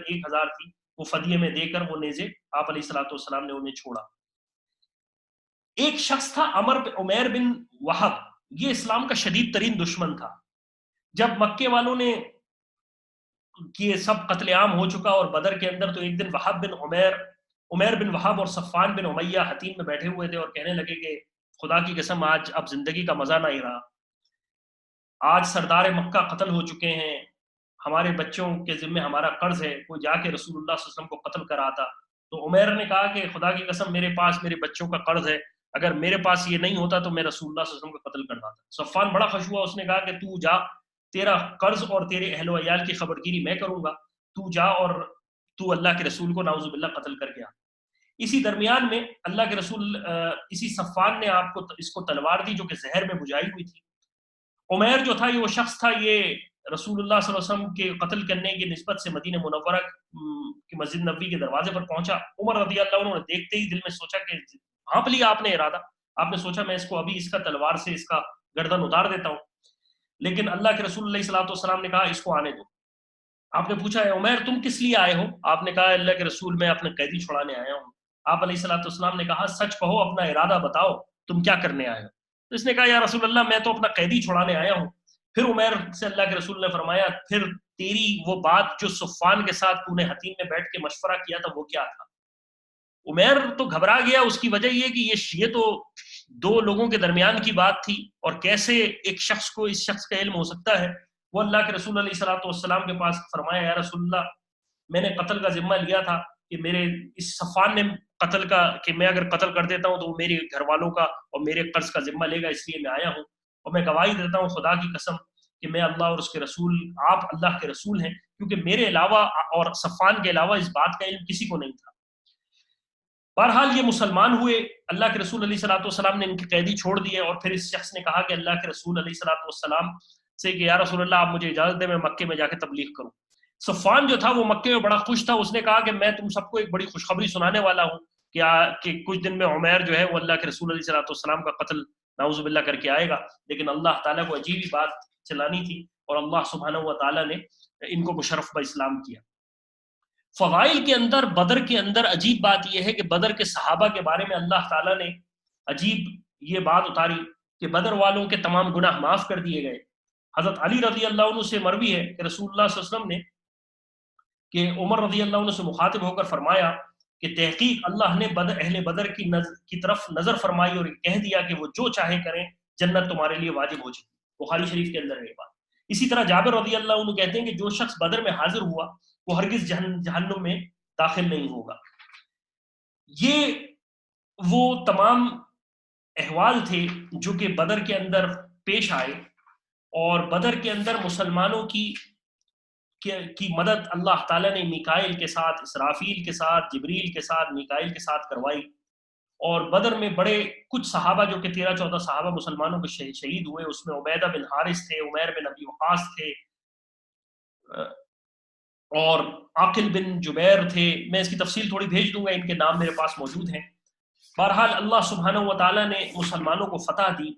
1000 تھی، وہ فدیے میں دے کر وہ نیزے آپ علیہ الصلوۃ والسلام نے انہیں چھوڑا۔ ایک شخص تھا عمیر بن وہب، یہ اسلام کا شدید ترین دشمن تھا۔ جب مکے والوں نے یہ سب قتل عام ہو چکا اور بدر کے اندر، تو ایک دن عمیر بن وہب اور صفوان بن امیہ حتیم میں بیٹھے ہوئے تھے اور کہنے لگے کہ خدا کی قسم آج اب زندگی کا مزہ نہیں رہا، آج سردار مکہ قتل ہو چکے ہیں، ہمارے بچوں کے ذمہ ہمارا قرض ہے، کوئی جا کے رسول اللہ صلی اللہ علیہ وسلم کو قتل کرا آتا۔ تو عمیر نے کہا کہ خدا کی قسم میرے پاس میرے بچوں کا قرض ہے، اگر میرے پاس یہ نہیں ہوتا تو میں رسول اللہ صلی اللہ علیہ وسلم کو قتل کرنا تھا۔ صفوان بڑا خوش ہوا، اس نے کہا کہ تو جا، تیرا قرض اور تیرے اہل و عیال کی خبرگیری میں کروں گا، تو جا اور تو اللہ کے رسول کو نعوذ باللہ قتل کر گیا۔ اسی درمیان میں اللہ کے رسول اسی صفوان نے اس کو تلوار دی جو کہ زہر میں بجھائی ہوئی تھی۔ عمیر جو تھا یہ وہ شخص تھا، یہ رسول اللہ صلی اللہ علیہ وسلم کے قتل کرنے کی نسبت سے مدینہ منورہ کی مسجد نبوی کے دروازے پر پہنچا۔ عمر رضی اللہ عنہ نے دیکھتے ہی دل میں سوچا کہ بھانپ لیا آپ نے ارادہ، آپ نے سوچا میں اس کو ابھی اس کا تلوار سے اس کا گردن اتار دیتا ہوں، لیکن اللہ کے رسول علیہ الصلوۃ والسلام نے کہا اس کو آنے دو۔ آپ نے پوچھا عمیر تم کس لیے آئے ہو؟ آپ نے کہا اللہ کے رسول میں اپنے قیدی چھڑانے آیا ہوں۔ آپ علیہ الصلوۃ والسلام نے کہا سچ کہو، اپنا ارادہ بتاؤ، تم کیا کرنے آئے ہو؟ تو اس نے کہا یا رسول اللہ میں تو اپنا قیدی چھڑانے آیا ہوں۔ پھر عمیر سے اللہ کے رسول نے فرمایا پھر تیری وہ بات جو صفوان کے ساتھ تو نے حتیم میں بیٹھ کے مشورہ کیا تھا وہ کیا تھا؟ عمیر تو گھبرا گیا، اس کی وجہ یہ کہ یہ تو دو لوگوں کے درمیان کی بات تھی، اور کیسے ایک شخص کو اس شخص کا علم ہو سکتا ہے۔ وہ اللہ کے رسول علیہ الصلوۃ والسلام کے پاس فرمایا یا رسول اللہ میں نے قتل کا ذمہ لیا تھا کہ میرے اس صفوان نے قتل کا، کہ میں اگر قتل کر دیتا ہوں تو وہ میرے گھر والوں کا اور میرے قرض کا ذمہ لے گا، اس لیے میں آیا ہوں، اور میں گواہی دیتا ہوں خدا کی قسم کہ میں اللہ اور اس کے رسول، آپ اللہ کے رسول ہیں، کیونکہ میرے علاوہ اور صفوان کے علاوہ اس بات کا علم کسی کو نہیں تھا۔ بہرحال یہ مسلمان ہوئے، اللہ کے رسول علیہ الصلوۃ والسلام نے ان کی قیدی چھوڑ دیے، اور پھر اس شخص نے کہا کہ اللہ کے رسول علیہ الصلوۃ والسلام سے کہ یا رسول اللہ آپ مجھے اجازت دیں میں مکے میں جا کے تبلیغ کروں۔ صفوان جو تھا وہ مکے میں بڑا خوش تھا، اس نے کہا کہ میں تم سب کو ایک بڑی خوشخبری سنانے والا ہوں کہ کچھ دن میں عمیر جو ہے وہ اللہ کے رسول علیہ الصلوۃ والسلام کا قتل نعوذ باللہ کر کے آئے گا۔ لیکن اللہ تعالیٰ کو عجیب ہی بات چلانی تھی، اور اللہ سبحانہ و تعالیٰ نے ان کو مشرف باسلام کیا۔ فضائل کے اندر بدر کے اندر عجیب بات یہ ہے کہ بدر کے صحابہ کے بارے میں اللہ تعالیٰ نے عجیب یہ بات اتاری کہ بدر والوں کے تمام گناہ معاف کر دیے گئے۔ حضرت علی رضی اللہ عنہ سے مروی ہے کہ رسول اللہ صلی اللہ علیہ وسلم نے کہ عمر رضی اللہ عنہ سے مخاطب ہو کر فرمایا کہ تحقیق اللہ نے اہل بدر کی طرف نظر فرمائی اور کہہ دیا کہ وہ جو چاہے کریں جنت تمہارے لیے واجب ہو چکی۔ بخاری شریف کے اندر ہے یہ بات۔ اسی طرح جابر رضی اللہ عنہ کہتے ہیں کہ جو شخص بدر میں حاضر ہوا وہ ہرگز جہنم میں داخل نہیں ہوگا۔ یہ وہ تمام احوال تھے جو کہ بدر کے اندر پیش آئے، اور بدر کے اندر مسلمانوں کی مدد اللہ تعالیٰ نے میکائیل کے ساتھ، اسرافیل کے ساتھ، جبریل کے ساتھ، میکائیل کے ساتھ کروائی۔ اور بدر میں بڑے کچھ صحابہ جو کہ 13-14 صحابہ مسلمانوں کے شہید ہوئے، اس میں عبیدہ بن حارث تھے، عمیر بن ابی وقاص تھے، اور عاقل بن جبیر تھے۔ میں اس کی تفصیل تھوڑی بھیج دوں گا، ان کے نام میرے پاس موجود ہیں۔ بہرحال اللہ سبحانہ و تعالیٰ نے مسلمانوں کو فتح دی،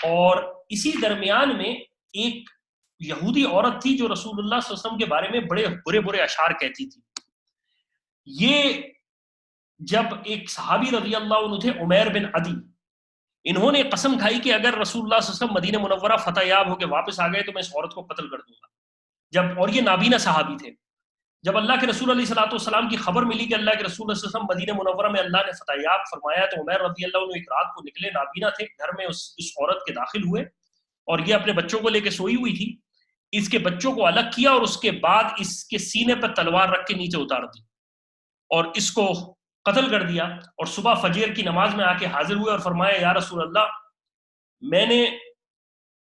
اور اسی درمیان میں ایک یہودی عورت تھی جو رسول اللہ صلی اللہ علیہ وسلم کے بارے میں بڑے برے برے اشعار کہتی تھی۔ یہ جب ایک صحابی رضی اللہ عنہ تھے عمیر بن عدی، انہوں نے قسم کھائی کہ اگر رسول اللہ صلی اللہ علیہ وسلم مدینہ منورہ فتح یاب ہو کے واپس آ گئے تو میں اس عورت کو قتل کر دوں گا۔ اور یہ نابینا صحابی تھے۔ جب اللہ کے رسول علیہ الصلوۃ والسلام کی خبر ملی کہ اللہ کے رسول صلی اللہ علیہ وسلم مدینہ منورہ میں اللہ نے فتح یاب فرمایا، تو عمیر رضی اللہ عنہ ایک رات کو نکلے، نابینا تھے، گھر میں اس عورت کے داخل ہوئے، اور یہ اپنے بچوں کو لے کے سوئی ہوئی تھی۔ اس کے بچوں کو الگ کیا، اور اس کے بعد اس کے سینے پر تلوار رکھ کے نیچے اتار دی، اور اس کو قتل کر دیا۔ اور صبح فجر کی نماز میں آ کے حاضر ہوئے اور فرمایا یا رسول اللہ، میں نے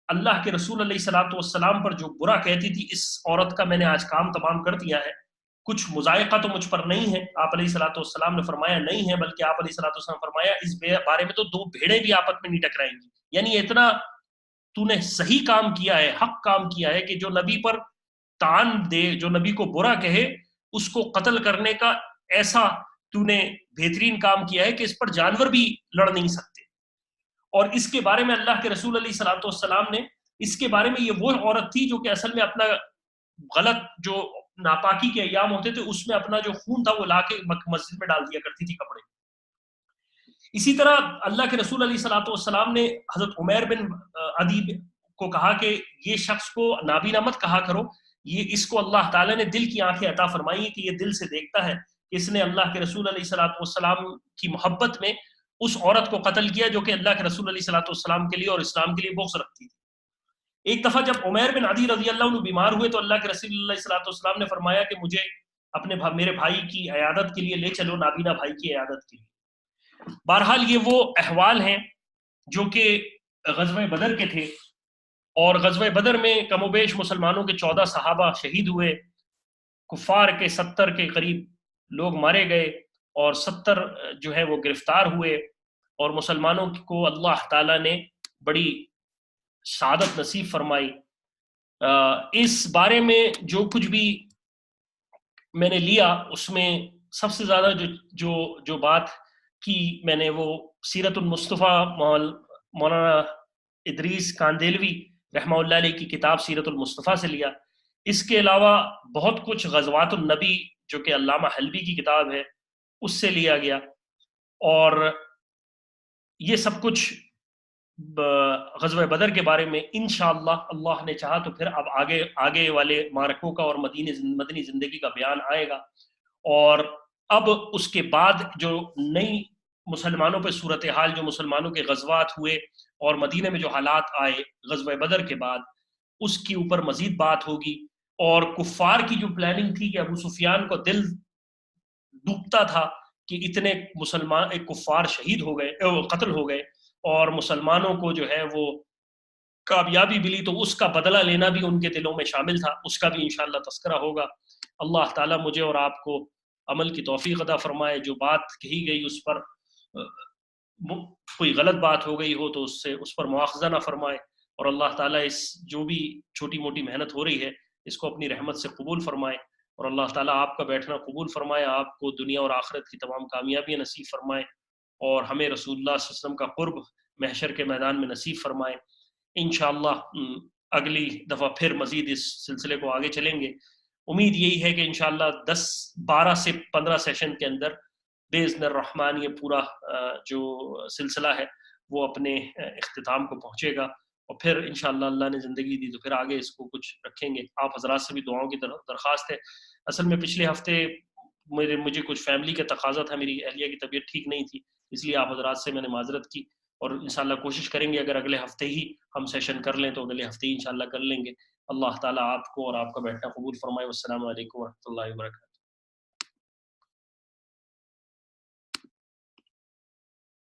اللہ کے رسول علیہ الصلوۃ والسلام پر جو برا کہتی تھی اس عورت کا میں نے آج کام تمام کر دیا ہے، کچھ مذائقہ تو مجھ پر نہیں ہے؟ آپ علیہ الصلوۃ والسلام نے فرمایا نہیں ہے، بلکہ آپ علیہ الصلوۃ والسلام فرمایا اس بارے میں تو دو بھیڑیں بھی آپس میں نہیں ٹکرائیں گی۔ یعنی اتنا تو نے صحیح کام کیا ہے، حق کام کیا ہے کہ جو نبی پر تان دے، جو نبی کو برا کہے، اس کو قتل کرنے کا ایسا تو نے بہترین کام کیا ہے کہ اس پر جانور بھی لڑ نہیں سکتے۔ اور اس کے بارے میں اللہ کے رسول علیہ الصلوۃ والسلام نے اس کے بارے میں، یہ وہ عورت تھی جو کہ اصل میں اپنا غلط جو ناپاکی کے ایام ہوتے تھے اس میں اپنا جو خون تھا وہ لا کے مسجد میں ڈال دیا کرتی تھی کپڑے۔ اسی طرح اللہ کے رسول علیہ الصلوۃ والسلام نے حضرت عمیر بن عدی کو کہا کہ یہ شخص کو نابینا مت کہا کرو، یہ اس کو اللہ تعالیٰ نے دل کی آنکھیں عطا فرمائی ہے کہ یہ دل سے دیکھتا ہے کہ اس نے اللہ کے رسول علیہ الصلوۃ والسلام کی محبت میں اس عورت کو قتل کیا جو کہ اللہ کے رسول علیہ الصلوۃ والسلام کے لیے اور اسلام کے لیے بغض رکھتی تھی۔ ایک دفعہ جب عمیر بن عدی رضی اللہ عنہ بیمار ہوئے تو اللہ کے رسول اللہ صلی اللہ علیہ وسلم نے فرمایا کہ مجھے میرے بھائی کی عیادت کے لیے لے چلو، نابینا بھائی کی عیادت کے لیے۔ بہرحال یہ وہ احوال ہیں جو کہ غزوہ بدر کے تھے، اور غزوہ بدر میں کم و بیش مسلمانوں کے 14 صحابہ شہید ہوئے، کفار کے 70 کے قریب لوگ مارے گئے، اور 70 جو ہے وہ گرفتار ہوئے، اور مسلمانوں کو اللہ تعالیٰ نے بڑی شہادت نصیب فرمائی۔ اس بارے میں جو کچھ بھی میں نے لیا اس میں سب سے زیادہ جو بات کی میں نے وہ سیرت المصطفیٰ مولانا ادریس کاندیلوی رحمہ اللہ علیہ کی کتاب سیرت المصطفیٰ سے لیا۔ اس کے علاوہ بہت کچھ غزوات النبی جو کہ علامہ حلبی کی کتاب ہے اس سے لیا گیا، اور یہ سب کچھ غزوہ بدر کے بارے میں انشاءاللہ اللہ نے چاہا تو پھر اب آگے والے معرکوں کا اور مدنی زندگی کا بیان آئے گا۔ اور اب اس کے بعد جو نئی مسلمانوں پہ صورتحال، جو مسلمانوں کے غزوات ہوئے اور مدینہ میں جو حالات آئے غزوہ بدر کے بعد، اس کی اوپر مزید بات ہوگی۔ اور کفار کی جو پلاننگ تھی کہ ابو سفیان کو دل ڈوبتا تھا کہ اتنے مسلمان کفار شہید ہو گئے، قتل ہو گئے، اور مسلمانوں کو جو ہے وہ کامیابی ملی، تو اس کا بدلہ لینا بھی ان کے دلوں میں شامل تھا، اس کا بھی انشاءاللہ تذکرہ ہوگا۔ اللہ تعالیٰ مجھے اور آپ کو عمل کی توفیق عطا فرمائے، جو بات کہی گئی اس پر کوئی غلط بات ہو گئی ہو تو اس پر مواخذہ نہ فرمائے، اور اللہ تعالیٰ اس جو بھی چھوٹی موٹی محنت ہو رہی ہے اس کو اپنی رحمت سے قبول فرمائے، اور اللہ تعالیٰ آپ کا بیٹھنا قبول فرمائے، آپ کو دنیا اور آخرت کی تمام کامیابیاں نصیب فرمائے، اور ہمیں رسول اللہ صلی اللہ علیہ وسلم کا قرب محشر کے میدان میں نصیب فرمائے۔ انشاءاللہ اگلی دفعہ پھر مزید اس سلسلے کو آگے چلیں گے۔ امید یہی ہے کہ انشاءاللہ 12 سے 15 سیشن کے اندر باذن الرحمن یہ پورا جو سلسلہ ہے وہ اپنے اختتام کو پہنچے گا، اور پھر انشاءاللہ اللہ نے زندگی دی تو پھر آگے اس کو کچھ رکھیں گے۔ آپ حضرات سے بھی دعاؤں کی درخواست ہے۔ اصل میں پچھلے ہفتے مجھے کچھ فیملی کا تقاضا تھا، میری اہلیہ کی طبیعت ٹھیک نہیں تھی، اس لیے آپ حضرات سے میں نے معذرت کی، اور انشاءاللہ کوشش کریں گے اگر اگلے ہفتے ہی ہم سیشن کر لیں تو اگلے ہفتے ہی انشاءاللہ کر لیں گے۔ اللہ تعالیٰ آپ کو اور آپ کا بیٹھنا قبول فرمائے۔ والسلام علیکم ورحمۃ اللہ وبرکاتہ۔